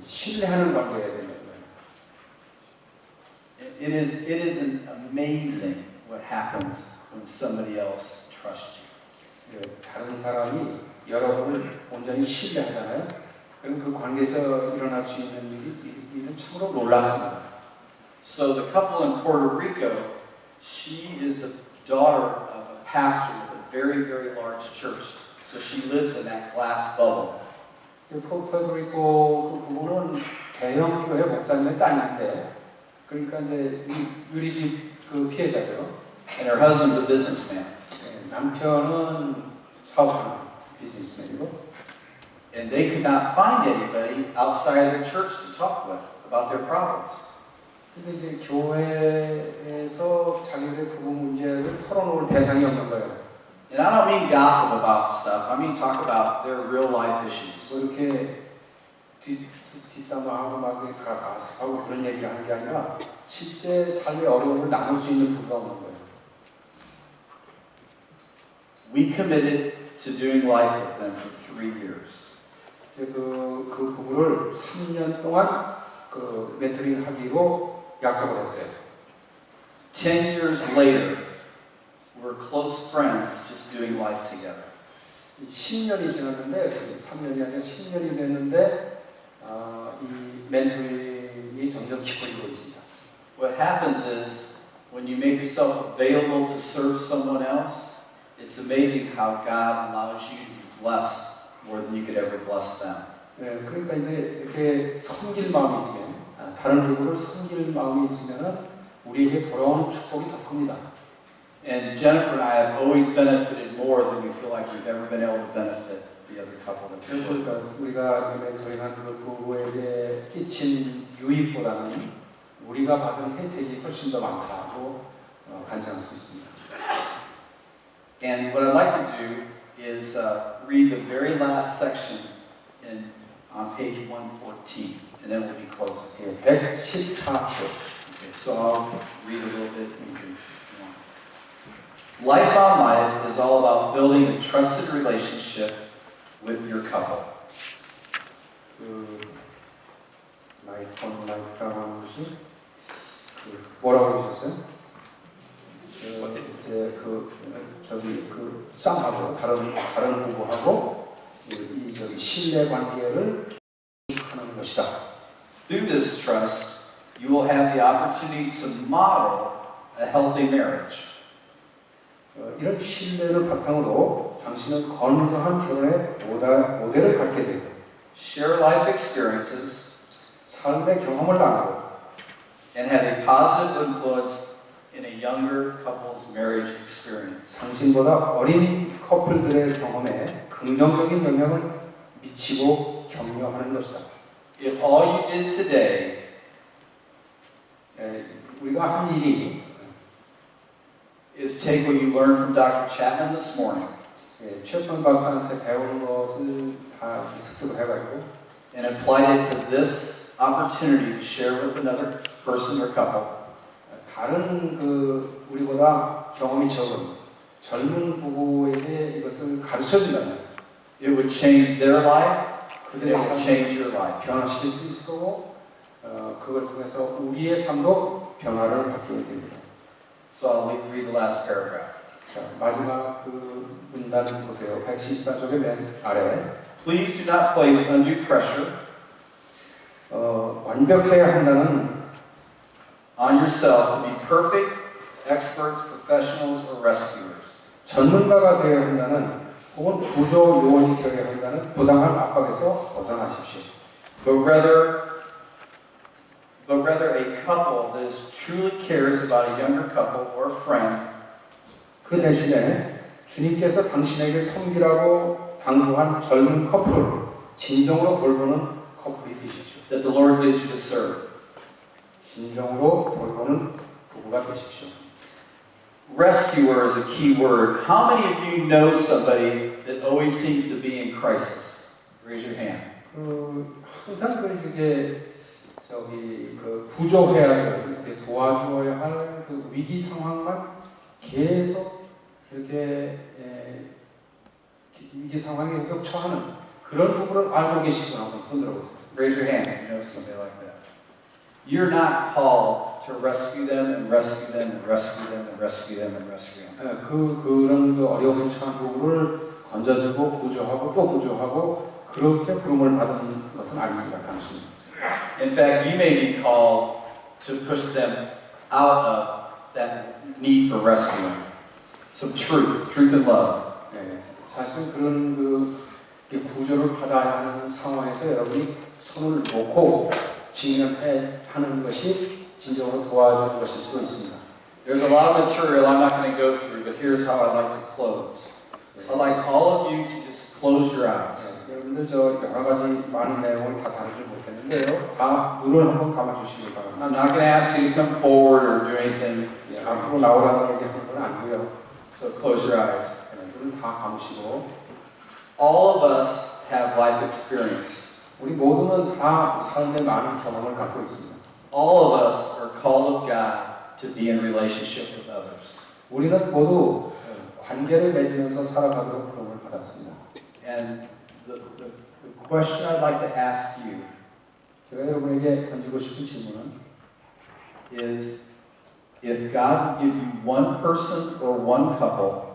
신뢰하는 관계가 되는 거예요. It is amazing what happens when somebody else trusts you. 다른 사람이 여러분을 온전히 신뢰하잖아요. 그럼 그 관계에서 일어날 수 있는 일은 참으로 놀랍습니다. So the couple in Puerto Rico, she is the daughter of a pastor with a very, very large church. So she lives in that glass bubble. 포르토리코 그 부부는 대형 교회 목사님의 딸인데, 그러니까 이제 유리집 그 피해자죠. And her husband's a businessman. 남편은 사업하는 비즈니스맨이고, And they could not find anybody outside of the church to talk with about their problems. 근데 이제 교회에서 자기들의 부부 문제를 털어놓을 대상이 없는 거예요. And I don't mean gossip about stuff. I mean talk about their real life issues. 뭐 이렇게 뒷담화하고 막 가스하고 그런 얘기 하는 게 아니라 실제 삶의 어려움을 나눌 수 있는 부부가 없는 거예요. We committed to doing life with them for 3 years. 그 부부를 3년 동안 그 멘토링 하기로 약속을 했어요. 10 years later, we're close friends just doing life together. 10년이 지났는데, 지금 3년이 아니라 10년이 됐는데, 이 멘토링이 점점 깊어지고 있습니다. What happens is, when you make yourself available to serve someone else, it's amazing how God allows you to be blessed more than you could ever bless them. 네, 그러니까 이제 이렇게 섬길 마음이 있으면, 다른 누구를 섬길 마음이 있으면 우리에게 돌아오는 축복이 더 큽니다. And Jennifer and I have always benefited more than we feel like we've ever been able to benefit the other couple that we've worked with. 그러니까 우리가 멘토링한 그 부부에게 끼친 유익보다는 우리가 받은 혜택이 훨씬 더 많다고 간증할 수 있습니다. And what I'd like to do is read the very last section on page 114, and then we'll be closing. 114쪽. Okay, so I'll read a little bit. And you can, Life on Life is all about building a trusted relationship with your couple. 그 라이프 온 라이프라고 하는 것이 뭐라고 그러셨어요? 이제 그 쌍하고 다른 부부하고 이 저기 신뢰 관계를 하는 것이다. Through this trust, you will have the opportunity to model a healthy marriage. 이런 신뢰를 바탕으로 당신은 건강한 결혼의 모델을 갖게 되고, Share life experiences 삶의 경험을 나누고, and have a positive influence in a younger couple's marriage experience. 당신보다 어린 커플들의 경험에 긍정적인 영향을 미치고 격려하는 것이다. If all you did today 우리가 한 일이 is take what you learned from Dr. Chapman this morning 최선 박사한테 배운 것을 다 습득을 해가지고 and applied it to this opportunity to share with another person or couple, 다른 우리보다 경험이 적은 젊은 부부에게 이것을 가르쳐준다면 it would change their life, it 그들의 would 삶을 change your life. 변화시킬 수 있을 거고, 그걸 통해서 우리의 삶도 변화를 바꾸게 됩니다. So I'll read the last paragraph. 자, 마지막 그 문단 보세요. 114쪽의 맨 아래. Please do not place undue pressure 완벽해야 한다는 on yourself to be perfect, experts, professionals, or rescuers. 전문가가 되어야 한다는 혹은 구조 요원이 되어야 한다는 부당한 압박에서 벗어나십시오. But rather a couple that is truly cares about a younger couple or friend 그 대신에 주님께서 당신에게 섬기라고 당부한 젊은 커플을 진정으로 돌보는 커플이 되십시오. that the Lord gives you to serve. 진정으로 돌보는 부부가 되십시오. Rescuer is a key word. How many of you know somebody that always seems to be in crisis? Raise your hand. 항상 그게 구조해야 될, 도와주어야 할 그 위기 상황만 계속 이렇게 위기 상황에 계속 처하는 그런 부분을 알고 계시구나 한번 손 들어보세요. Raise your hand if you know somebody like that. You're not called to rescue them and rescue them and rescue them and rescue them and rescue them. 그런 그 어려운 처한 부부를 건져주고 구조하고 또 구조하고 그렇게 부름을 받은 것은 아닙니다. 당신. In fact, you may be called to push them out of that need for rescuing. So truth and love. 네, 사실 그런 그 구조를 받아야 하는 상황에서 여러분이 손을 놓고 직면해 하는 것이 진정으로 도와주는 것일 수도 있습니다. There's a lot of material I'm not going to go through, but here's how I'd like to close. I'd like all of you to just close your eyes. 여러분들 저 여러 가지 많은 내용을 다 다루지 못했는데요. 다 눈을 한번 감아주시기 바랍니다. I'm not going to ask you to come forward or do anything. 앞으로 나오라는 얘기 하는 건 아니고요. So close your eyes. 눈을 다 감으시고 All of us have life experience. 우리 모두는 다 삶의 많은 경험을 갖고 있습니다. All of us are called of God to be in relationship with others. 우리는 모두 관계를 맺으면서 살아가도록 부름을 받았습니다. And the question I'd like to ask you 제가 여러분에게 던지고 싶은 질문은 is if God would give you one person or one couple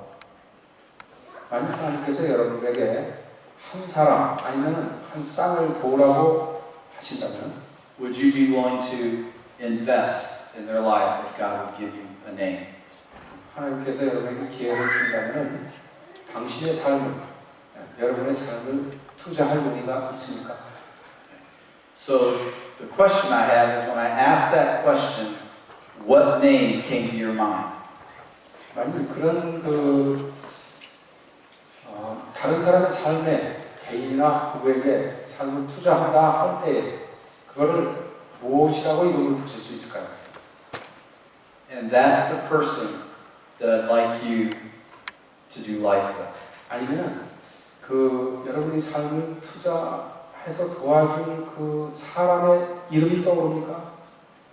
만약 하나님께서 여러분에게 한 사람 아니면 한 쌍을 도우라고 하신다면 would you be willing to invest in their life if God would give you a name? 하나님께서 여러분에게 기회를 준다면 당신의 삶을 여러분의 삶을 투자할 용의가 있습니까? So the question I have is when I ask that question, what name came to your mind? 만약 그런 다른 사람의 삶에 개인이나 부부에게 삶을 투자하다 할 때 그거를 무엇이라고 이름을 붙일 수 있을까요? And that's the person that I'd like you to do life with. 아니면 여러분이 삶을 투자해서 도와준 그 사람의 이름이 떠오릅니까?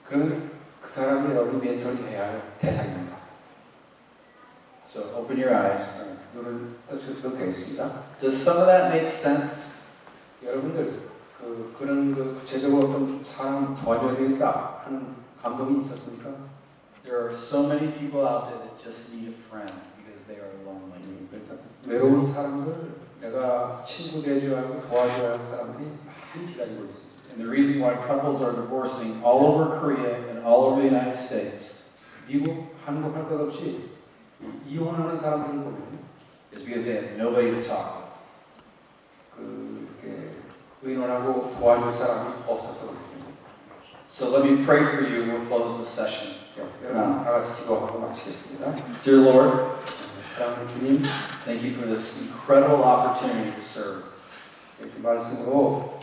그러면 그 사람이 여러분이 멘토를 해야 할 대상입니다. So open your eyes. 눈을 떠주셔도 되겠습니다. Does some of that make sense? 여러분들 그런 구체적으로 어떤 사람 도와줘야 되겠다 하는 감동이 있었습니까? There are so many people out there that just need a friend because they are lonely. 그래서 외로운 사람들 내가 친구 되어줘야 하고 도와줘야 할 사람들이 많이 기다리고 있습니다. And the reason why couples are divorcing all over Korea and all over the United States 미국, 한국 할 것 없이 이혼하는 사람들을 보면 is because they have nobody to talk with. 이렇게 의논하고 도와줄 사람이 없어서 그렇습니다. So let me pray for you and we'll close the session. 여러분 다 같이 기도하고 마치겠습니다. Dear Lord, 사랑하는 주님, thank you for this incredible opportunity to serve. 이렇게 말씀으로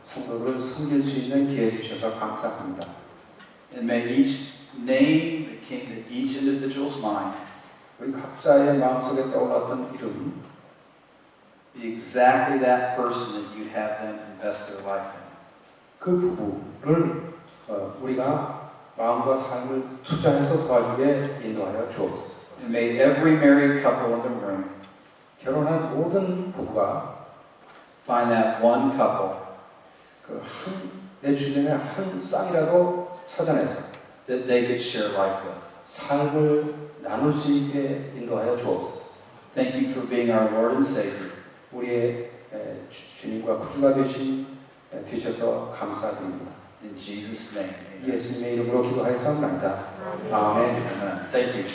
성도를 섬길 수 있는 기회 주셔서 감사합니다. And may each name that came to each individual's mind 우리 각자의 마음속에 떠올랐던 이름 be exactly that person that you'd have them invest their life in. 그 부부를 우리가 마음과 삶을 투자해서 도와주게 인도하여 주옵소서. And may every married couple in the room 결혼한 모든 부부가 find that one couple 내 주변에 한 쌍이라도 찾아내서 that they could share life with. 삶을 나눌 수 있게 인도하여 주옵소서. Thank you for being our Lord and Savior. 우리의 주님과 구주가 되셔서 감사드립니다. In Jesus' name, amen. 예수님의 이름으로 기도하였습니다. 아멘. Amen. Thank you.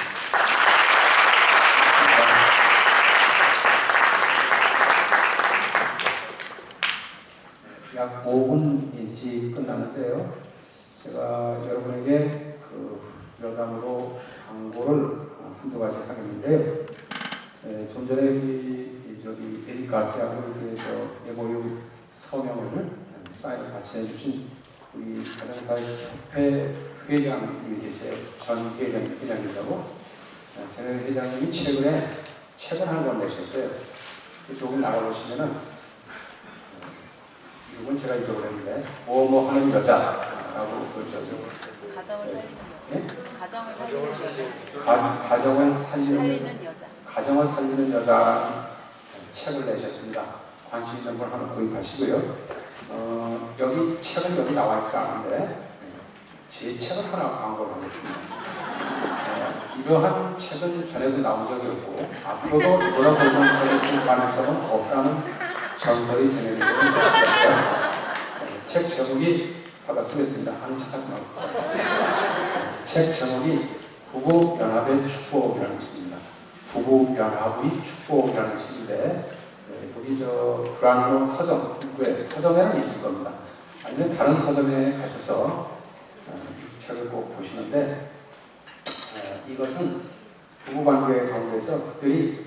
약 5분 일찍 끝나는데요. 제가 여러분에게 여담으로 광고를 한두 가지 하겠는데요. 좀 전에 저기 에릭 가스하고 예보육 서명을 사인을 같이 해주신 우리 가정사회 회장님이 계세요. 전 회장님이라고. 전 회장님이 최근에 책을 한 권 내셨어요. 조금 나가보시면은 이건 제가 잊어버렸는데 뭐 하는 여자라고 가정을 살리는 여자. 예? 가정을 살리는 여자. 가정을 살리는 여자라는 책을 내셨습니다. 관심 있는 분 하나 구입하시고요. 여기 책은 여기 나와 있지 않은데 제 책을 하나 광고를 하겠습니다. 이러한 책은 전에도 나온 적이 없고 앞으로도 돌아보면 쓸 가능성은 없다는 전설이 전해지고 있습니다. 책 제목이 아까 쓰겠습니다. 하는 척 하지 말고. 책 제목이 부부연합의 축복이라는 책입니다. 부부연합의 축복이라는 책인데 여기 브라노 서점, 한국의 서점에는 있을 겁니다. 아니면 다른 서점에 가셔서 이 책을 꼭 보시는데 이것은 부부관계 가운데서 특별히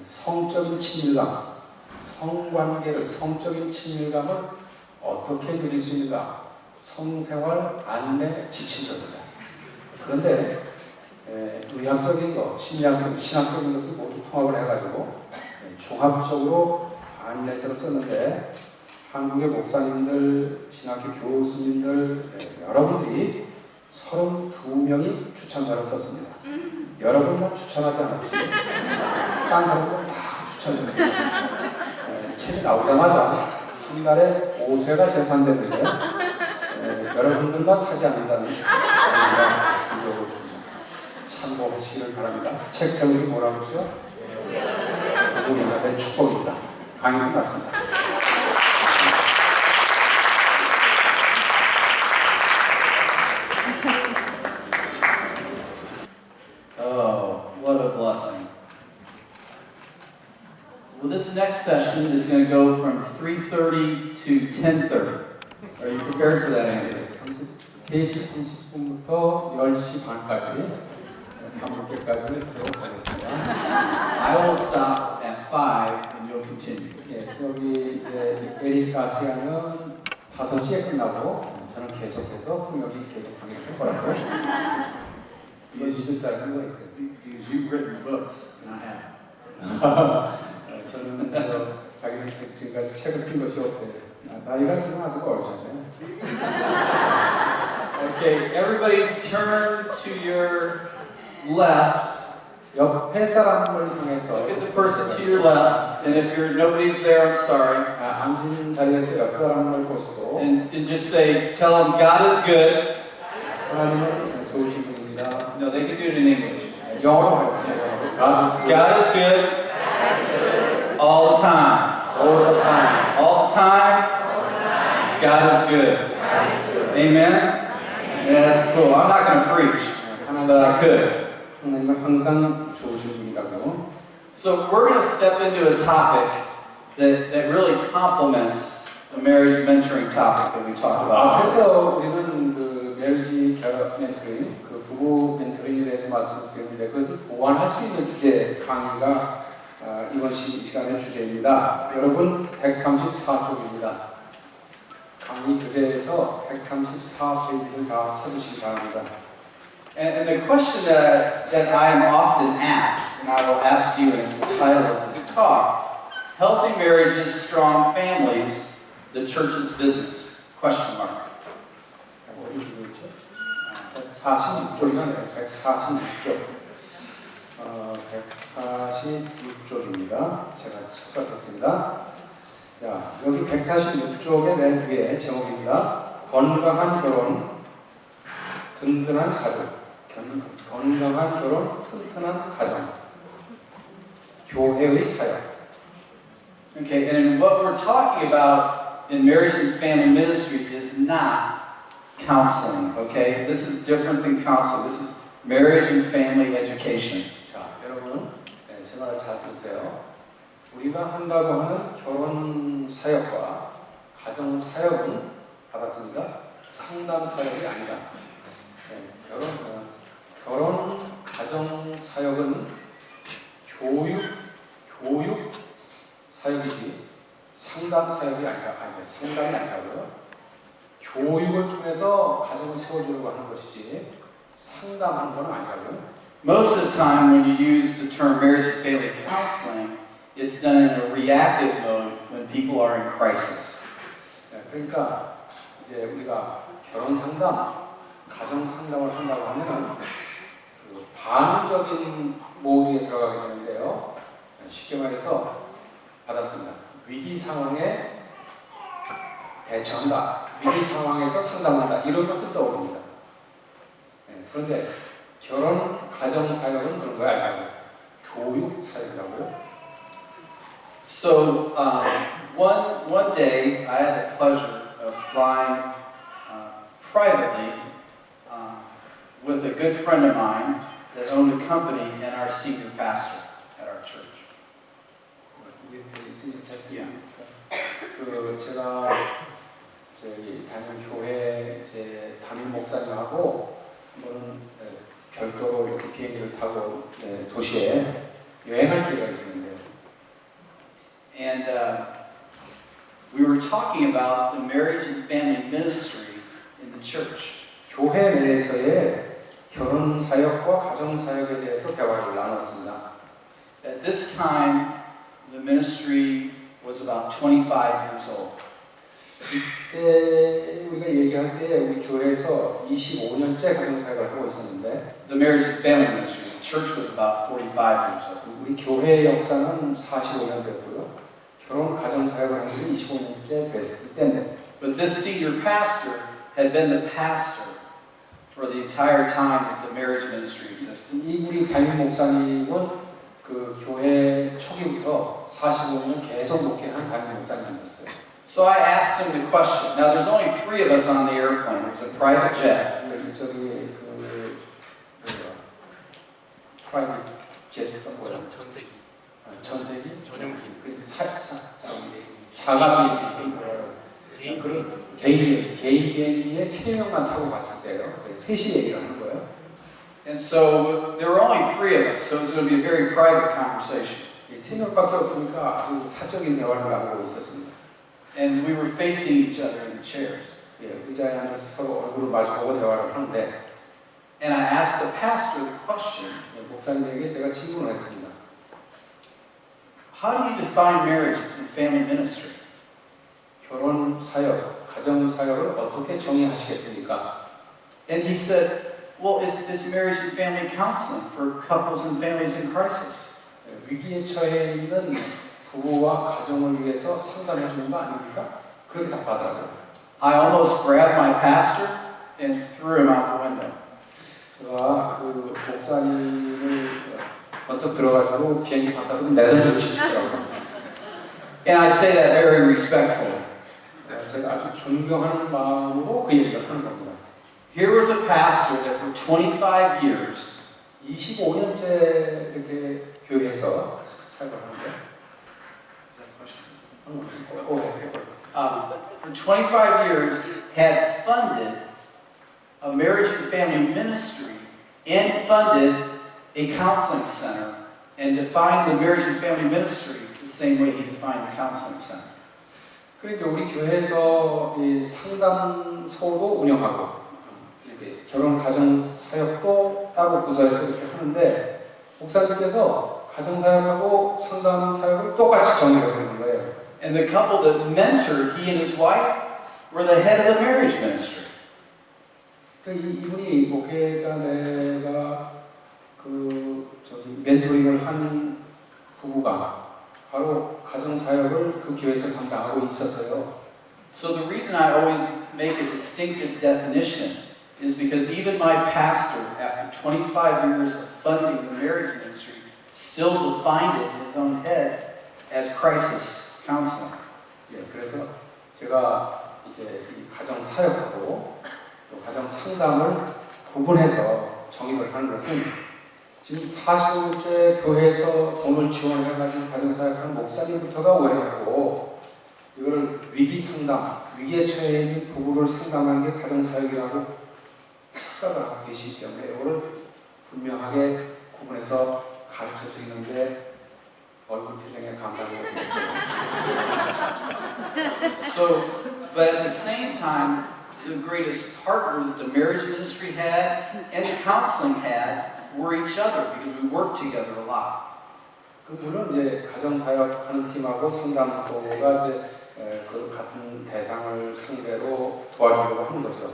성적인 친밀감, 성적인 친밀감을 어떻게 누릴 수 있는가, 성생활 안내 지침서입니다. 그런데 의학적인 것, 심리학적인, 신학적인 것을 모두 통합을 해가지고 종합적으로 안내서를 썼는데 한국의 목사님들, 신학교 교수님들, 여러분들이 32명이 추천사를 썼습니다. 여러분만 추천하지 않았지. 딴 사람들은 다 추천했습니다. 책이 나오자마자 한 달에 5쇄가 재판됐는데 여러분들만 사지 않는다는 얘기가 들려오고 있습니다. 참고하시기를 바랍니다. 책 제목이 뭐라고 했죠? 부부연합의 축복입니다. 강의는 맞습니다. Oh, what a blessing. Well, this next session is going to go from 3:30 to 10:30. Are you prepared for that, Andrew? 3시 30분부터 10시 반까지 밤늦게까지 하도록 하겠습니다. I will stop at 5 and you'll continue. 예, 저기 이제 에릭 가시아는 5시에 끝나고 저는 계속해서 통역이 계속 하게 될 거라고. 이건 믿을 사람이 뭐 있어요? Because you've written books and I haven't. 저는 자기는 지금까지 책을 쓴 것이 없대. 나이가 지금 아주 어리잖아요. Okay, everybody turn to your left. 옆에 사람을 향해서 Look at the person to your left. And if nobody's there, I'm sorry. 앉은 자리에서 옆에 사람을 보시고 And just say, tell them God is good. 하나님은 좋으신 분입니다. No, they can do it in English. 영어로 하겠습니다. God is good all the time. all the time. All the time, God is good. Amen? Yeah, that's cool. I'm not going to preach, but I could. 하나님은 항상 좋으신 분이라고. So we're going to step into a topic that really complements the marriage mentoring topic that we talked about. 그래서 우리는 그 메리지 멘토링, 그 부부 멘토링에 대해서 말씀드렸는데 그것을 보완할 수 있는 주제 강의가 이번 시간의 주제입니다. 여러분 134쪽입니다. 강의 주제에서 134페이지를 다 찾으시기 바랍니다. And the question that I am often asked, and I will ask you, and it's the title of this talk, Healthy Marriages, Strong Families, the Church's Business? Question mark. 어디 있죠? 146쪽이면 146쪽. 146쪽입니다. 제가 찾아봤습니다. 자, 여기 146쪽의 맨 위에 제목입니다. 건강한 결혼, 든든한 가족. 건강한 결혼, 튼튼한 가정. 교회의 사역. Okay, and what we're talking about in marriage and family ministry is not counseling, okay? This is different than counseling. This is marriage and family education. 자, 여러분, 제 말을 잘 들으세요. 우리가 한다고 하는 결혼 사역과 가정 사역은 받았습니다. 상담 사역이 아니다. 결혼 가정 사역은 교육 사역이지 상담 사역이 상담이 아니라고요. 교육을 통해서 가정을 세워주려고 하는 것이지 상담하는 건 아니라고요. Most of the time when you use the term marriage and family counseling, it's done in a reactive mode when people are in crisis. 그러니까 이제 우리가 결혼 상담, 가정 상담을 한다고 하면은 그 반응적인 모드에 들어가게 되는데요. 쉽게 말해서 받았습니다. 위기 상황에 대처한다. 위기 상황에서 상담한다. 이런 것을 떠올립니다. 그런데 결혼 가정 사역은 그런 거야? 아니면 교육 사역이라고요? So one day I had the pleasure of flying privately with a good friend of mine that owned a company and our senior pastor at our church. 이게 있으니까 Yeah. 그 제가 저기 다니는 교회 제 담임 목사님하고 한번 별도로 이렇게 비행기를 타고 도시에 여행할 기회가 있었는데요. And we were talking about the marriage and family ministry in the church. 교회 내에서의 결혼 사역과 가정 사역에 대해서 대화를 나눴습니다. At this time, the ministry was about 25 years old. 그때 우리가 얘기할 때 우리 교회에서 25년째 가정 사역을 하고 있었는데 The marriage and family ministry, the church was about 45 years old. 우리 교회 역사는 45년 됐고요. 결혼 가정 사역을 한 지 25년째 됐을 때인데 But this senior pastor had been the pastor for the entire time that the marriage ministry existed. 이 우리 담임 목사님은 그 교회 초기부터 45년 계속 목회한 담임 목사님이었어요. So I asked him the question. Now there's only 3 of us on the airplane. It was a private jet. 저기 프라이빗 제트가 뭐야? 전세기 전세기? 전용기 그 자가비 개인 그런 개인 비행기에 3명만 타고 갔을 때요. 셋이 얘기를 하는 거예요. And so there were only 3 of us, so it was going to be a very private conversation. 이 3명밖에 없으니까 아주 사적인 대화를 나누고 있었습니다. And we were facing each other in the chairs. 의자에 앉아서 서로 얼굴을 마주보고 대화를 하는데 And I asked the pastor the question, 목사님에게 제가 질문을 했습니다. how do you define marriage and family ministry? 결혼 사역, 가정 사역을 어떻게 정의하시겠습니까? And he said, well, it's marriage and family counseling for couples and families in crisis. 위기에 처해 있는 부부와 가정을 위해서 상담해 주는 거 아닙니까? 그렇게 답하더라고요. I almost grabbed my pastor and threw him out the window. 제가 그 목사님을 번쩍 들어가지고 비행기 바깥으로 내던지고 싶더라고요. And I say that very respectfully. 제가 아주 존경하는 마음으로 그 얘기를 하는 겁니다. Here was a pastor that for 25 years, 25년째 이렇게 교회에서 사역을 하는데 for 25 years had funded a marriage and family ministry and funded a counseling center and defined the marriage and family ministry the same way he defined the counseling center. 그러니까 우리 교회에서 이 상담소도 운영하고 이렇게 결혼 가정 사역도 따로 부서에서 이렇게 하는데 목사님께서 가정 사역하고 상담 사역을 똑같이 정의하고 있는 거예요. And the couple that mentored, he and his wife, were the head of the marriage ministry. 이분이 목회자네가 그 저기 멘토링을 한 부부가 바로 가정 사역을 그 교회에서 담당하고 있었어요. So the reason I always make a distinctive definition is because even my pastor, after 25 years of funding the marriage ministry, still defined it in his own head as crisis counseling. 그래서 제가 이제 이 가정 사역하고 또 가정 상담을 구분해서 정의를 하는 것은 지금 45년째 교회에서 돈을 지원해가지고 가정 사역하는 목사님부터가 오해하고 이걸 위기 상담, 위기에 처해 있는 부부를 상담하는 게 가정 사역이라고 착각을 하고 계시기 때문에 이거를 분명하게 구분해서 가르쳐 드리는데 얼굴 표정에 감사합니다. So, but at the same time, the greatest partner that the marriage ministry had and the counseling had were each other because we worked together a lot. 물론 이제 가정 사역하는 팀하고 상담소가 이제 그 같은 대상을 상대로 도와주려고 하는 거죠.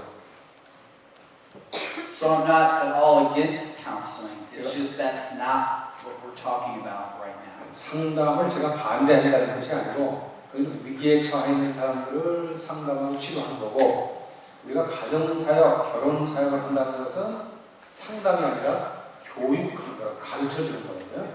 So I'm not at all against counseling. It's just that's not what we're talking about right now. 상담을 제가 반대한다는 것이 아니고 그 위기에 처해 있는 사람들을 상담하고 치료하는 거고 우리가 가정 사역, 결혼 사역을 한다는 것은 상담이 아니라 교육하는 거라 가르쳐 주는 거거든요.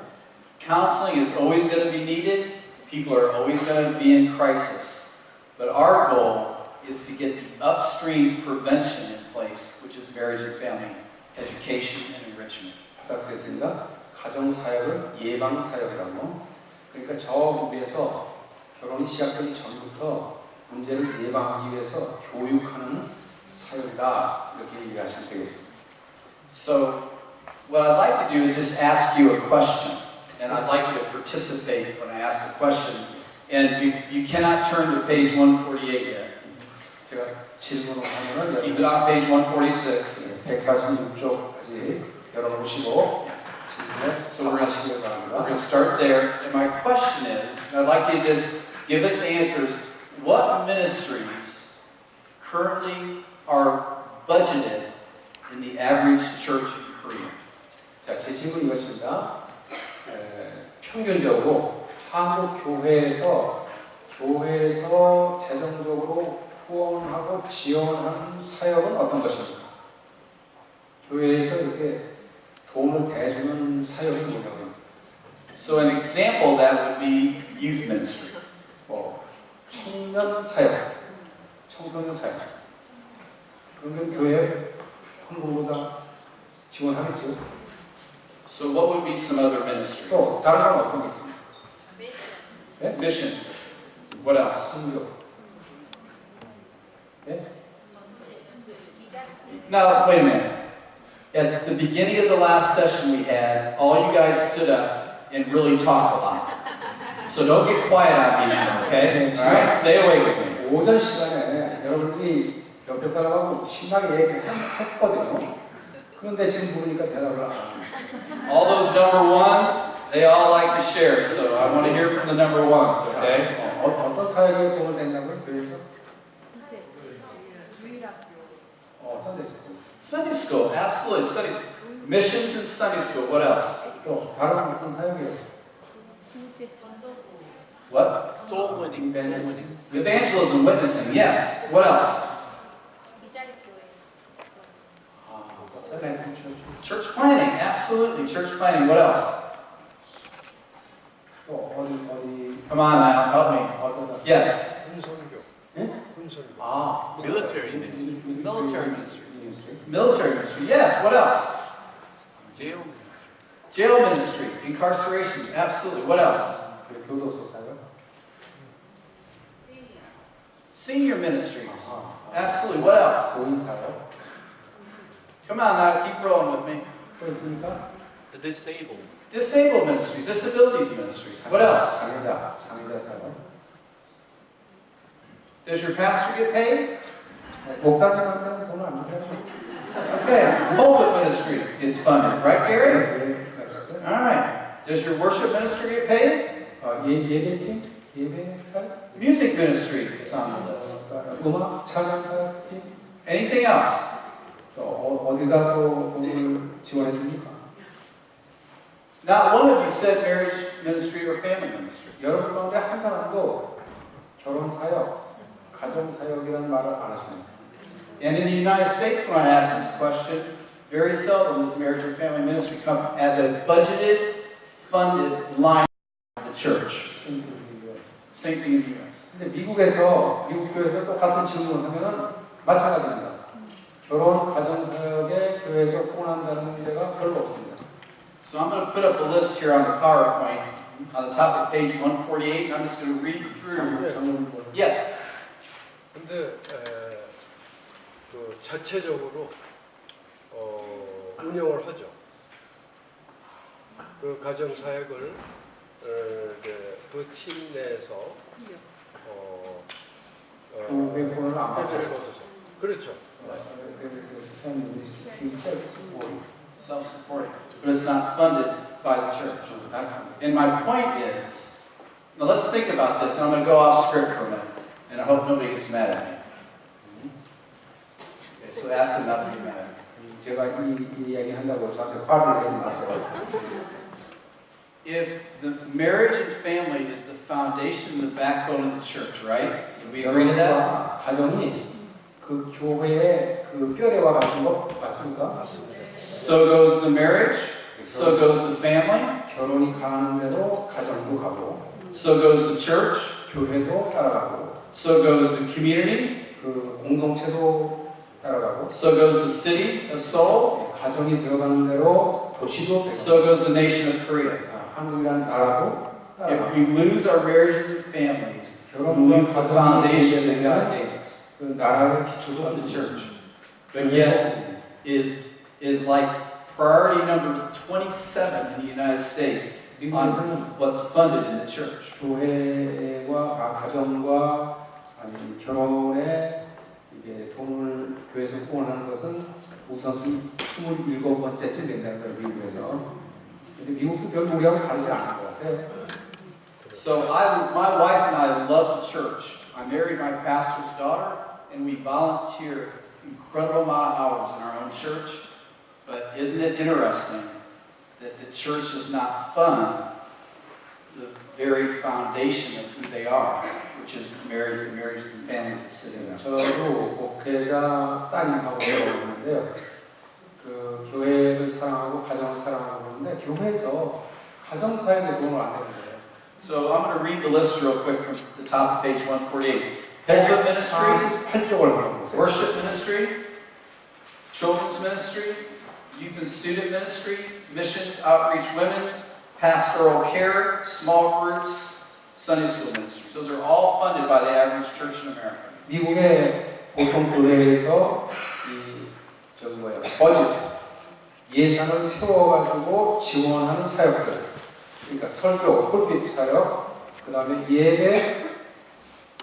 Counseling is always going to be needed. People are always going to be in crisis. But our goal is to get the upstream prevention in place, which is marriage and family education and enrichment. 받아쓰겠습니다. 가정사역을 예방사역이라고. 그러니까 저 부부에서 결혼이 시작되기 전부터 문제를 예방하기 위해서 교육하는 사역이다. 이렇게 이해하시면 되겠습니다. So, what I'd like to do is just ask you a question, and I'd like you to participate when I ask the question. And you cannot turn to page 148 yet. 제가 질문을 하면은 Keep it on page 146. 146쪽까지 열어보시고 질문을 So we're 하시기 going 바랍니다. to start there. And my question is, and I'd like you to just give us answers. What ministries currently are budgeted in the average church in Korea? 자, 제 질문이 이것입니다. 평균적으로 한국 교회에서 재정적으로 후원하고 지원하는 사역은 어떤 것입니까? 교회에서 이렇게 도움을 대주는 사역이 뭐냐고요? So an example of that would be youth ministry. 청년 사역, 청소년 사역. 그러면 교회 헌금보다 지원하겠죠. So what would be some other ministries? 또 다른 건 어떤 게 있습니까? 네? Missions. What else? 선교. 네? Now, wait a minute. At the beginning of the last session we had, all you guys stood up and really talked a lot. So don't get quiet on me now, okay? All right? Stay away with me. 오전 시간에 여러분들이 옆에 사람하고 신나게 얘기했거든요. 그런데 지금 보니까 대답을 안 합니다. All those number ones, they all like to share. So I want to hear from the number ones, okay? 어떤 사역에 도움을 됐냐고요? 교회에서? 선대 스쿨. Sunday school, absolutely. Sunday missions and Sunday school. What else? 또 다른 어떤 사역이요? What? 소울 웨딩. Evangelism, witnessing. Yes. What else? Church planting, absolutely. Church planting. What else? 또 어디 Come on now, help me. 어떤 Yes. 군선교. 예? 군선교. 아 Military ministry. Military ministry. Military ministry. Yes. What else? 제일 Jail ministry, incarceration. Absolutely. What else? 교도소 사역. Senior ministries. Absolutely. What else? 고인 사역. Come on now, keep rolling with me. 또 있습니까? the disabled. Disabled ministries, disabilities ministries. What else? 장애자 사역. Does your pastor get paid? 목사님한테는 돈을 안 주죠. Okay. Pulpit ministry is funded, right, Gary? 예, 그랬었어요. All right. Does your worship ministry get paid? 예배팀, 예배 사역, Music ministry is on the list. 음악 찬양 사역팀. Anything else? 또 어디가 또 돈을 지원해 줍니까? Not one of you said marriage ministry or family ministry. 여러분 가운데 한 사람도 결혼 사역, 가정 사역이라는 말을 안 하십니다. And in the United States, when I ask this question, very seldom does marriage or family ministry come as a budgeted, funded line of the church. Same thing in the U.S. 근데 미국 교회에서 똑같은 질문을 하면은 마찬가지입니다. 결혼 가정 사역에 교회에서 후원한다는 문제가 별로 없습니다. So I'm going to put up a list here on the PowerPoint on the top of page 148, and I'm just going to read through. Yes. 근데 그 자체적으로 운영을 하죠. 그 가정 사역을 그 팀 내에서 교회 돈을 안 받고 회비를 얻어서 그렇죠. Self-supporting. But it's not funded by the church. And my point is, now let's think about this, and I'm going to go off script for a minute, and I hope nobody gets mad at me. Okay, so ask them not to get mad at me. 제가 이 이야기 한다고 저한테 화를 내지 마세요. If the marriage and family is the foundation, the backbone of the church, right? Do we agree to that? 가정이 그 교회의 그 뼈대와 같은 거 맞습니까? 맞습니다. So goes the marriage, so goes the family, 결혼이 가는 대로 가정도 가고 so goes the church, 교회도 따라가고 so goes the community, 그 공동체도 따라가고 so goes the city of Seoul, 가정이 들어가는 대로 도시도 so goes the nation of Korea. 한국이라는 나라도 If 따라가고 we lose our marriages and families, we lose the foundation that God gave us 그 나라의 기초도 of the church. But yet, is like priority number 27 in the United States on what's funded in the church. 교회와 가정과 아니 결혼에 이게 돈을 교회에서 후원하는 것은 우선순위 27번째쯤 된다는 거예요, 미국에서. 근데 미국도 결국 우리하고 다르지 않은 것 같아요. So my wife and I love the church. I married my pastor's daughter, and we volunteer incredible amount of hours in our own church. But isn't it interesting that the church does not fund the very foundation of who they are, which is marriages and families that sit in there. 저도 목회자 따님하고 배워보는데요. 그 교회를 사랑하고 가정을 사랑하고 그러는데 교회에서 가정 사역에 도움을 안 되는 거예요. So I'm going to read the list real quick from the top of page 148. Pulpit ministry, 48쪽을 보세요. worship ministry, children's ministry, youth and student ministry, missions, outreach, women's, pastoral care, small groups, Sunday school ministries. Those are all funded by the average church in America. 미국의 보통 교회에서 버짓 예산을 세워가지고 지원하는 사역들, 그러니까 설교, 폴핏 사역, 그 다음에 예배,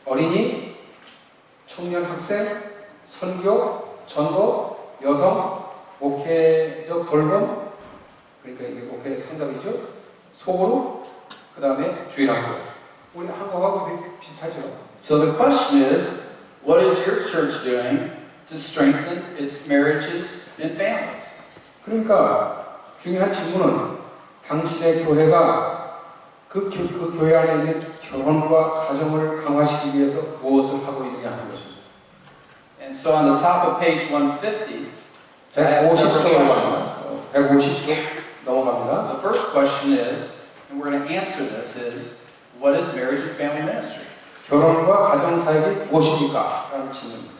어린이, 청년 학생, 선교, 전도, 여성, 목회적 돌봄, 그러니까 이게 목회 상담이죠. 소그룹, 그 다음에 주일학교. 우리 한국하고 비슷하죠. So the question is, what is your church doing to strengthen its marriages and families? 그러니까 중요한 질문은 당신의 교회가 그 교회 안에 있는 결혼과 가정을 강화시키기 위해서 무엇을 하고 있느냐 하는 것입니다. And so on the top of page 150, I have several 150쪽 questions. 150쪽 넘어갑니다. The first question is, and we're going to answer this, is what is marriage and family ministry? 결혼과 가정 사역이 무엇입니까? 라는 질문입니다.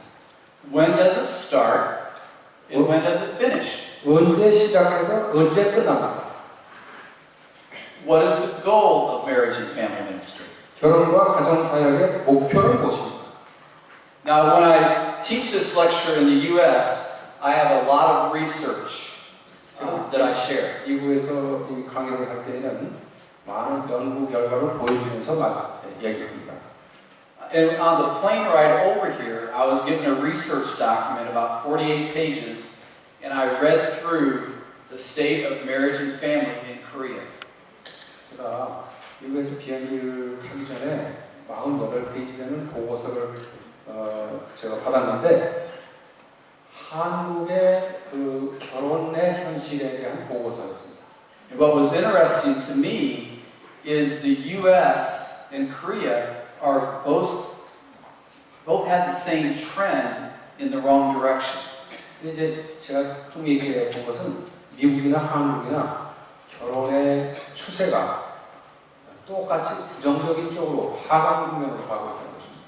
When does it start and when does it finish? 언제 시작해서 언제 끝납니까? What is the goal of marriage and family ministry? 결혼과 가정 사역의 목표는 무엇입니까? Now, when I teach this lecture in the U.S., I have a lot of research that I share. 미국에서 이 강의를 할 때는 많은 연구 결과를 보여주면서 얘기합니다. And on the plane ride over here, I was given a research document about 48 pages, and I read through the state of marriage and family in Korea. 제가 미국에서 비행기를 타기 전에 48페이지 되는 보고서를 제가 받았는데 한국의 그 결혼의 현실에 대한 보고서였습니다. And what was interesting to me is the U.S. and Korea are both had the same trend in the wrong direction. 근데 이제 제가 좀 얘기해 본 것은 미국이나 한국이나 결혼의 추세가 똑같이 부정적인 쪽으로 하강 국면으로 가고 있다는 것입니다.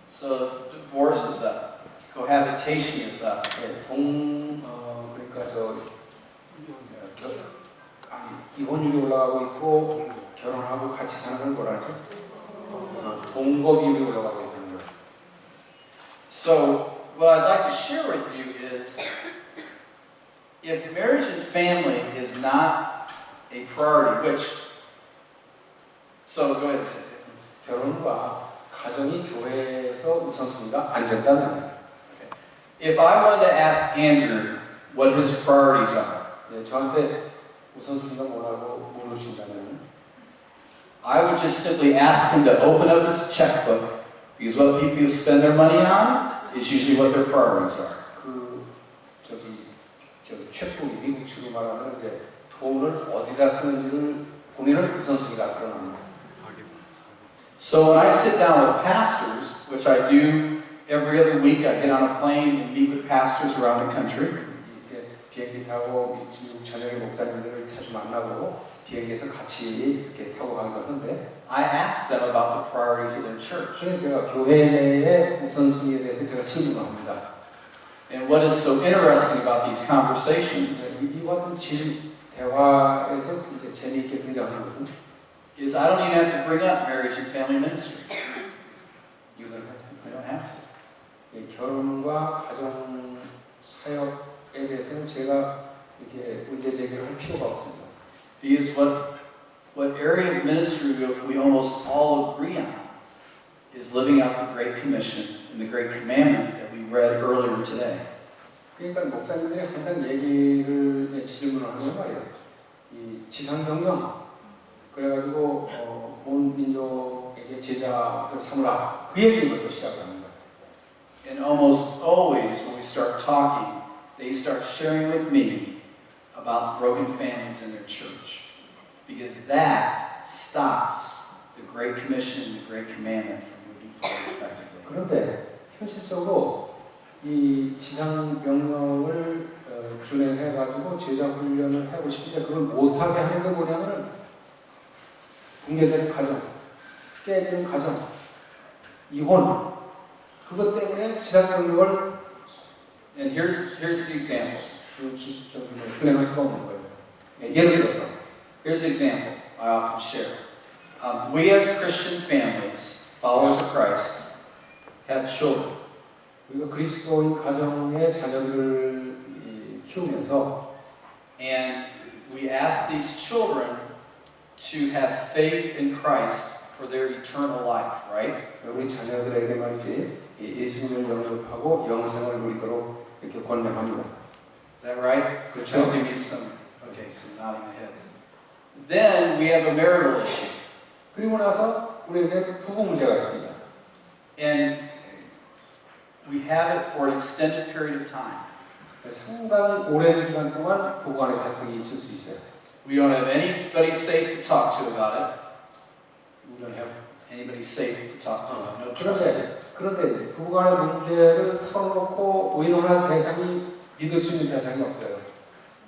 So divorce is up, cohabitation is up. 그러니까 이혼율이 올라가고 있고 결혼하고 같이 사는 걸 뭐라 하죠? 동거비율이 올라가고 있다는 거예요. So what I'd like to share with you is, if marriage and family is not a priority, so go ahead and say it. 결혼과 가정이 교회에서 우선순위가 안 된다는 If I wanted to ask Andrew what his priorities are, 저한테 우선순위가 뭐라고 물으신다면 I would just simply ask him to open up his checkbook, because what people spend their money on is usually what their priorities are. 저기 책북이 미국식으로 말하면 이제 돈을 어디다 쓰는지를 보면은 우선순위가 드러납니다. So when I sit down with pastors, which I do every other week I get on a plane and meet with pastors around the country. 이렇게 비행기 타고 미국 전역의 목사님들을 자주 만나고 비행기에서 같이 이렇게 타고 가기도 하는데 I ask them about the priorities of their church. 저는 제가 교회 내의 우선순위에 대해서 제가 질문합니다. And what is so interesting about these conversations 이와 같은 대화에서 이제 재미있게 등장하는 것은 is I don't even have to bring up marriage and family ministry. 이거는 I don't have to. 결혼과 가정 사역에 대해서는 제가 이렇게 문제 제기를 할 필요가 없습니다. Because what area of ministry we almost all agree on is living out the Great Commission and the Great Commandment that we read earlier today. 그러니까 목사님들이 항상 얘기를 질문을 하는 말이에요. 이 지상명령 그래가지고 온 민족에게 제자를 삼으라 그 얘기부터 시작을 합니다. And almost always when we start talking, they start sharing with me about broken families in their church. Because that stops the Great Commission and the Great Commandment from moving forward effectively. 그런데 현실적으로 이 지상 명령을 준행해가지고 제자 훈련을 하고 싶은데 그걸 못하게 하는 게 뭐냐면은 붕괴되는 가정, 깨지는 가정, 이혼 그것 때문에 지상 명령을 And here's the example. 준행할 수가 없는 거예요. 예를 들어서 Here's the example I often share. We as Christian families, followers of Christ, have children. 우리가 그리스도인 가정의 자녀들을 키우면서 And we ask these children to have faith in Christ for their eternal life, right? 우리 자녀들에게 말이지 예수님을 영접하고 영생을 누리도록 이렇게 권면합니다. Is that right? 그렇죠. Give me some nodding heads. Then we have a marital issue. 그리고 나서 우리에게 부부 문제가 있습니다. And we have it for an extended period of time. 상당히 오랜 기간 동안 부부 간의 갈등이 있을 수 있어요. We don't have anybody safe to talk to about it. We don't have. Anybody safe to talk to about it. No trust. 그런데 부부 간의 문제를 털어놓고 의논할 대상이 믿을 수 있는 대상이 없어요.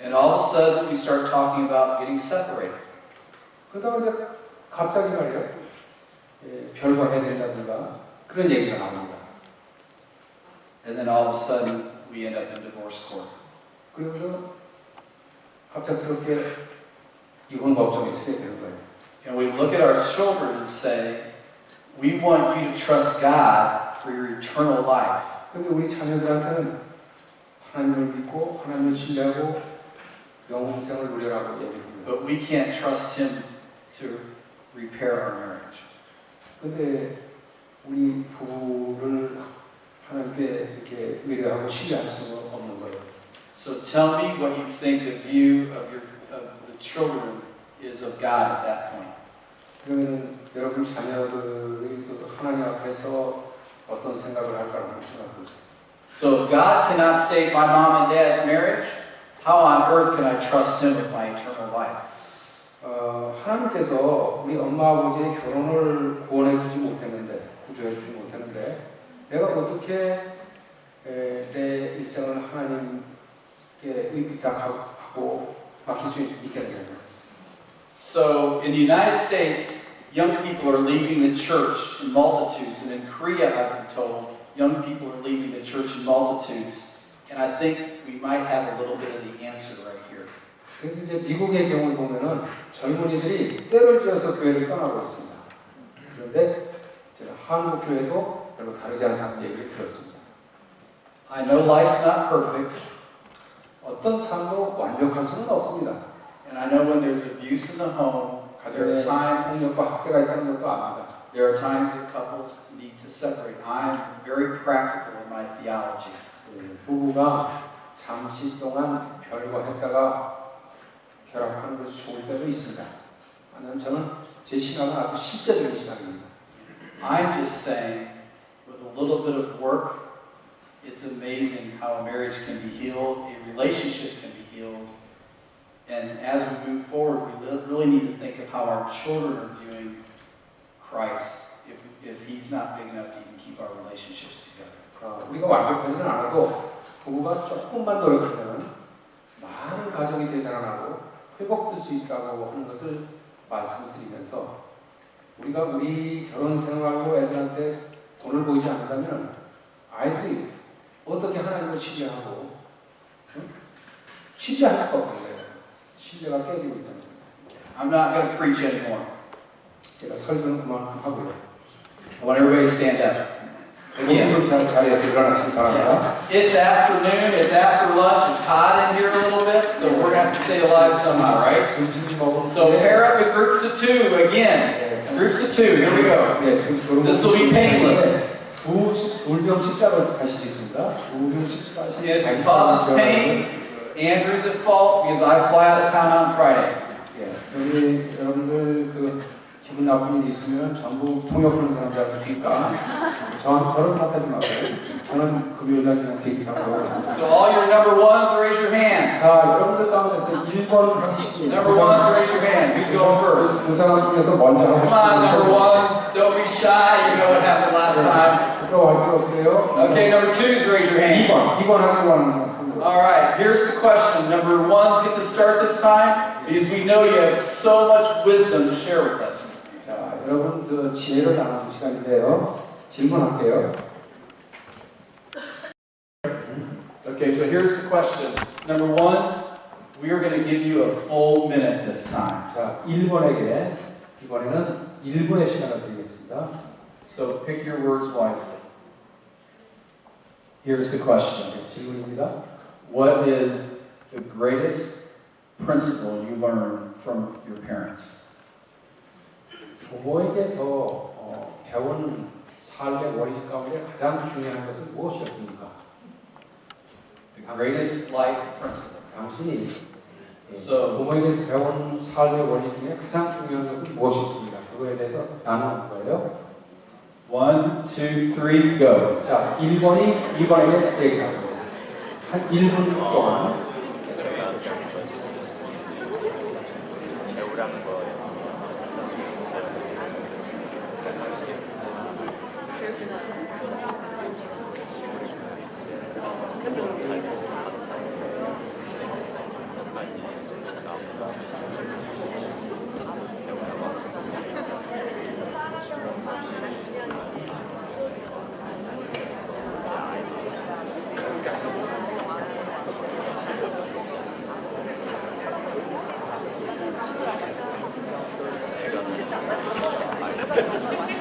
And all of a sudden we start talking about getting separated. 그러다가 이제 갑자기 말이에요. 별거해야 된다든가 그런 얘기가 나옵니다. And then all of a sudden we end up in divorce court. 그래서 갑작스럽게 이혼 법정에 서게 되는 거예요. And we look at our children and say, we want you to trust God for your eternal life. 근데 우리 자녀들한테는 하나님을 믿고 하나님을 신뢰하고 영생을 누리라고 얘기합니다. But we can't trust Him to repair our marriage. 근데 우리 부부를 하나님께 이렇게 의뢰하고 신뢰할 수는 없는 거예요. So tell me what you think the view of the children is of God at that point. 그러면 여러분 자녀들이 하나님 앞에서 어떤 생각을 할까라는 생각을. So if God cannot save my mom and dad's marriage, how on earth can I trust Him with my eternal life? 하나님께서 우리 엄마 아버지의 결혼을 구원해주지 못했는데, 구조해주지 못했는데, 내가 어떻게 내 일생을 하나님께 의탁하고 맡길 수 있겠느냐. So in the United States, young people are leaving the church in multitudes, and in Korea, I've been told, young people are leaving the church in multitudes. And I think we might have a little bit of the answer right here. 그래서 이제 미국의 경우를 보면은 젊은이들이 때를 지어서 교회를 떠나고 있습니다. 그런데 제가 한국 교회도 별로 다르지 않다는 얘기를 들었습니다. I know life's not perfect, 어떤 삶도 완벽할 수는 없습니다. and I know when there's abuse in the home, there are 가정에 times 폭력과 학대가 있다는 것도 압니다. that couples need to separate. I'm very practical in my theology. 부부가 잠시 동안 별거했다가 결합하는 것이 좋을 때도 있습니다. 하지만 저는 제 신앙은 아주 실제적인 신앙입니다. I'm just saying, with a little bit of work, it's amazing how a marriage can be healed, a relationship can be healed. And as we move forward, we really need to think of how our children are viewing Christ if He's not big enough to even keep our relationships together. 우리가 완벽하지는 않아도 부부가 조금만 노력하면 많은 가정이 되살아나고 회복될 수 있다고 하는 것을 말씀드리면서 우리가 우리 결혼 생활로 애들한테 돈을 보이지 않는다면 아이들이 어떻게 하나님을 신뢰하고 신뢰할 수가 없는 거예요. 신뢰가 깨지고 있다는 거예요. I'm not going to preach anymore. 제가 설교는 그만하고요. I want everybody to stand up. Again. 모두들 자리에서 일어나시기 바랍니다. It's afternoon, it's after lunch, it's hot in here a little bit, so we're going to have to stay alive somehow, right? 점심 먹으면 So pair up in groups of two again. Groups of two, here we go. This will be painless. 돌병 십자로 가실 수 있습니다. 돌병 십자 If it causes pain, Andrew's at fault because I fly out of town on Friday. 예, 저희 여러분들 그 기분 나쁜 일 있으면 전부 통역하는 사람들한테 주니까 저는 탓하지 마세요. 저는 금요일날 그냥 비행기 타고 가고. So all your number ones, raise your hand. 자, 여러분들 가운데서 1번 하시기. Number ones, raise your hand. Who's going first? 그 사람 중에서 먼저 하고 Come on, number ones, don't be shy. You know what happened last time. 부끄러워할 필요 없어요. Okay, number twos, raise your hand. 2번 하려고 하는 사람. All right, here's the question. Number ones get to start this time because we know you have so much wisdom to share with us. 자, 여러분 그 지혜를 나누는 시간인데요. 질문할게요. Okay, so here's the question. Number ones, we are going to give you a full minute this time. 자, 1번에게 이번에는 1분의 시간을 드리겠습니다. So pick your words wisely. Here's the question. 질문입니다. What is the greatest principle you learned from your parents? 부모에게서 배운 삶의 원리 가운데 가장 중요한 것은 무엇이었습니까? The greatest life principle. 당신이 So- 부모에게서 배운 삶의 원리 중에 가장 중요한 것은 무엇이었습니까? 그거에 대해서 나누는 거예요. 1, 2, 3, go. 자, 1번이 2번에게 얘기하는 거예요. 한 1분 동안 배우라는 거예요.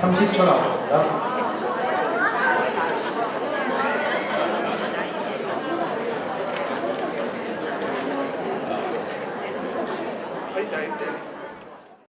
삼십 초 남았습니다. 아니, 나 이때